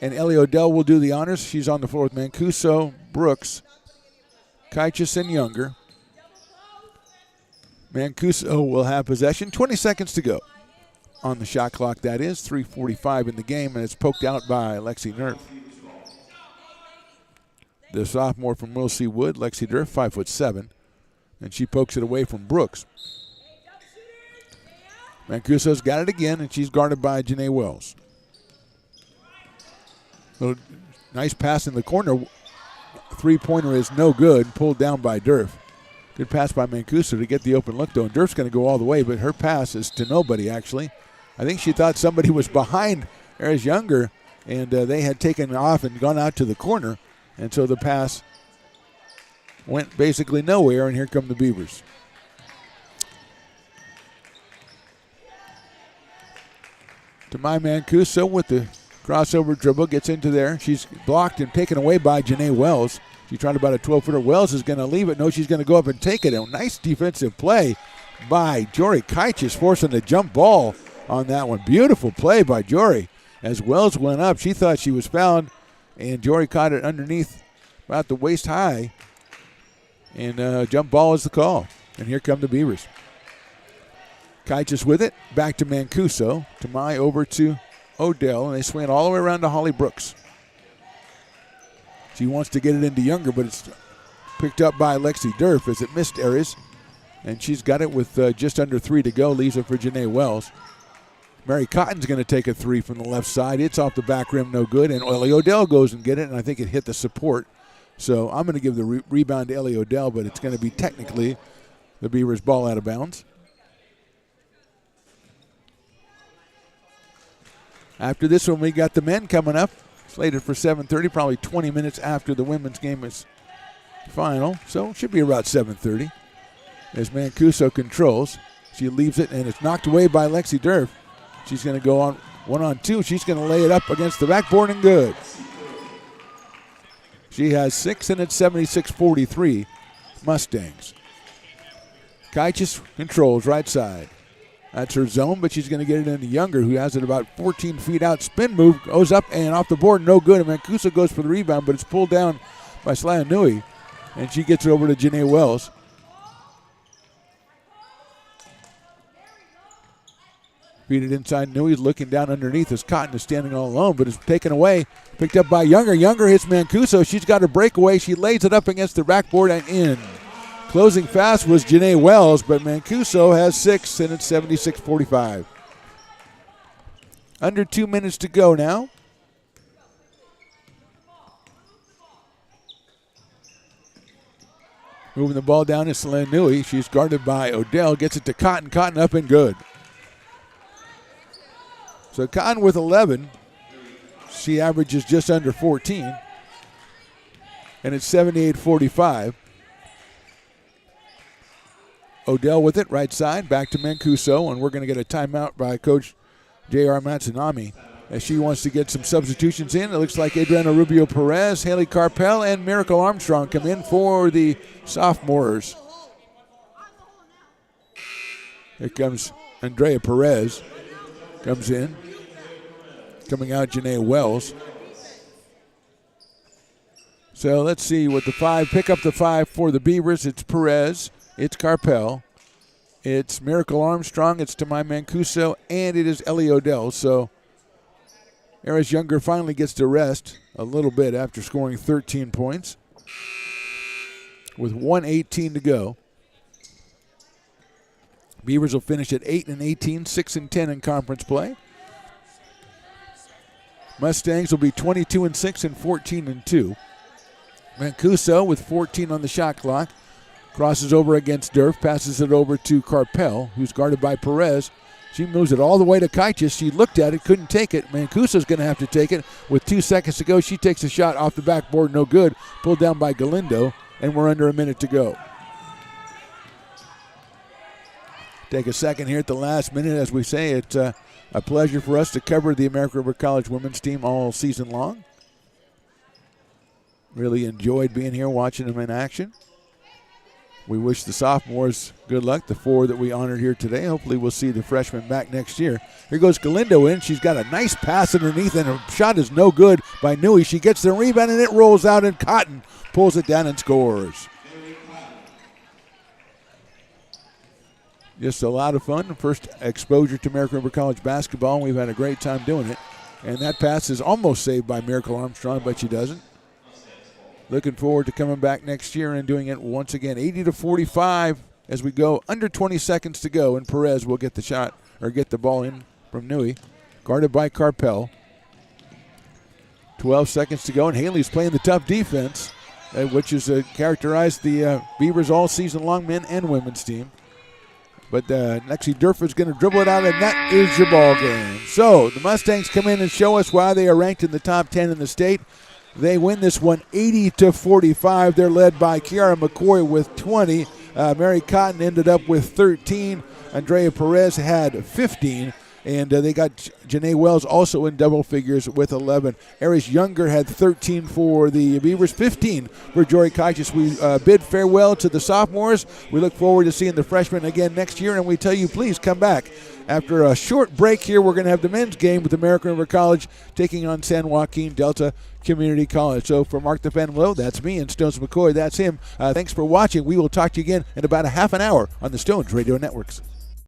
[SPEAKER 2] And Ellie Odell will do the honors. She's on the floor with Mancuso, Brooks, Kaichis, and Younger. Mancuso will have possession. 20 seconds to go on the shot clock, that is. 3:45 in the game, and it's poked out by Lexi Nerf. The sophomore from Wilsey Wood, Lexi Nerf, 5'7", and she pokes it away from Brooks. Mancuso's got it again, and she's guarded by Janae Wells. So nice pass in the corner. 3-pointer is no good, pulled down by Durf. Good pass by Mancuso to get the open look, though. And Durf's going to go all the way, but her pass is to nobody, actually. I think she thought somebody was behind Eris Younger, and they had taken off and gone out to the corner. And so the pass went basically nowhere, and here come the Beavers. To my Mancuso with the crossover dribble, gets into there. She's blocked and taken away by Janae Wells. She tried about a 12-footer. Wells is going to leave it. No, she's going to go up and take it. A nice defensive play by Jory Kaichis, forcing the jump ball on that one. Beautiful play by Jory. As Wells went up, she thought she was fouled, and Jory caught it underneath about the waist high. And jump ball is the call. And here come the Beavers. Kaichis with it. Back to Mancuso. Tamai over to Odell, and they swing it all the way around to Holly Brooks. She wants to get it into Younger, but it's picked up by Lexi Durf as it missed Eris. And she's got it with just under 3 to go. Leaves it for Janae Wells. Mary Cotton's going to take a 3 from the left side. It's off the back rim, no good. And Ellie Odell goes and get it, and I think it hit the support. So I'm going to give the rebound to Ellie Odell, but it's going to be technically the Beavers' ball out of bounds. After this one, we got the men coming up, slated for 7:30, probably 20 minutes after the women's game is final. So it should be about 7:30. As Mancuso controls, she leaves it, and it's knocked away by Lexi Durf. She's going to go on 1-on-2. She's going to lay it up against the backboard and good. She has 6, and it's 76-43 Mustangs. Kaichis controls right side. That's her zone, but she's going to get it into Younger, who has it about 14 feet out. Spin move, goes up and off the board, no good. And Mancuso goes for the rebound, but it's pulled down by Slaya Nui, and she gets it over to Janae Wells. Feed it inside. Nui's looking down underneath as Cotton is standing all alone, but it's taken away. Picked up by Younger. Younger hits Mancuso. She's got a breakaway. She lays it up against the backboard and in. Closing fast was Janae Wells, but Mancuso has 6, and it's 76-45. Under 2 minutes to go now. Moving the ball down is Selene Nui. She's guarded by Odell. Gets it to Cotton. Cotton up and good. So Cotton with 11. She averages just under 14. And it's 78-45. Odell with it, right side, back to Mancuso, and we're going to get a timeout by Coach J.R. Matsunami as she wants to get some substitutions in. It looks like Adriana Rubio Perez, Haley Carpel, and Miracle Armstrong come in for the sophomores. Here comes Andrea Perez, comes in. Coming out, Janae Wells. So let's see what the 5, pick up the 5 for the Beavers. It's Perez, it's Carpel, it's Miracle Armstrong, it's Tamai Mancuso, and it is Ellie Odell. So Eris Younger finally gets to rest a little bit after scoring 13 points with 1:18 to go. Beavers will finish at 8-18, 6-10 in conference play. Mustangs will be 22-6 and 14-2. Mancuso with 14 on the shot clock. Crosses over against Durf, passes it over to Carpel, who's guarded by Perez. She moves it all the way to Kaitis. She looked at it, couldn't take it. Mancuso's going to have to take it. With 2 seconds to go, she takes a shot off the backboard, no good. Pulled down by Galindo, and we're under a minute to go. Take a second here at the last minute. As we say, it's a pleasure for us to cover the American River College women's team all season long. Really enjoyed being here, watching them in action. We wish the sophomores good luck, the 4 that we honored here today. Hopefully we'll see the freshmen back next year. Here goes Galindo in. She's got a nice pass underneath, and her shot is no good by Nui. She gets the rebound, and it rolls out, and Cotton pulls it down and scores. Just a lot of fun. First exposure to American River College basketball, and we've had a great time doing it. And that pass is almost saved by Miracle Armstrong, but she doesn't. Looking forward to coming back next year and doing it once again. 80-45 as we go. Under 20 seconds to go, and Perez will get the shot or get the ball in from Nui. Guarded by Carpel. 12 seconds to go, and Haley's playing the tough defense, which has characterized the Beavers all season long, men and women's team. But Lexi Durf is going to dribble it out, and that is your ball game. So the Mustangs come in and show us why they are ranked in the top 10 in the state. They win this one 80-45. They're led by Kiara McCoy with 20. Mary Cotton ended up with 13. Andrea Perez had 15. And they got Janae Wells also in double figures with 11. Eris Younger had 13 for the Beavers, 15 for Jory Kaitis. We bid farewell to the sophomores. We look forward to seeing the freshmen again next year, and we tell you, please come back. After a short break here, we're going to have the men's game with American River College taking on San Joaquin Delta Community College. So for Mark the Fan Low, that's me, and Stones McCoy, that's him. Thanks for watching. We will talk to you again in about a half an hour on the Stones Radio Networks.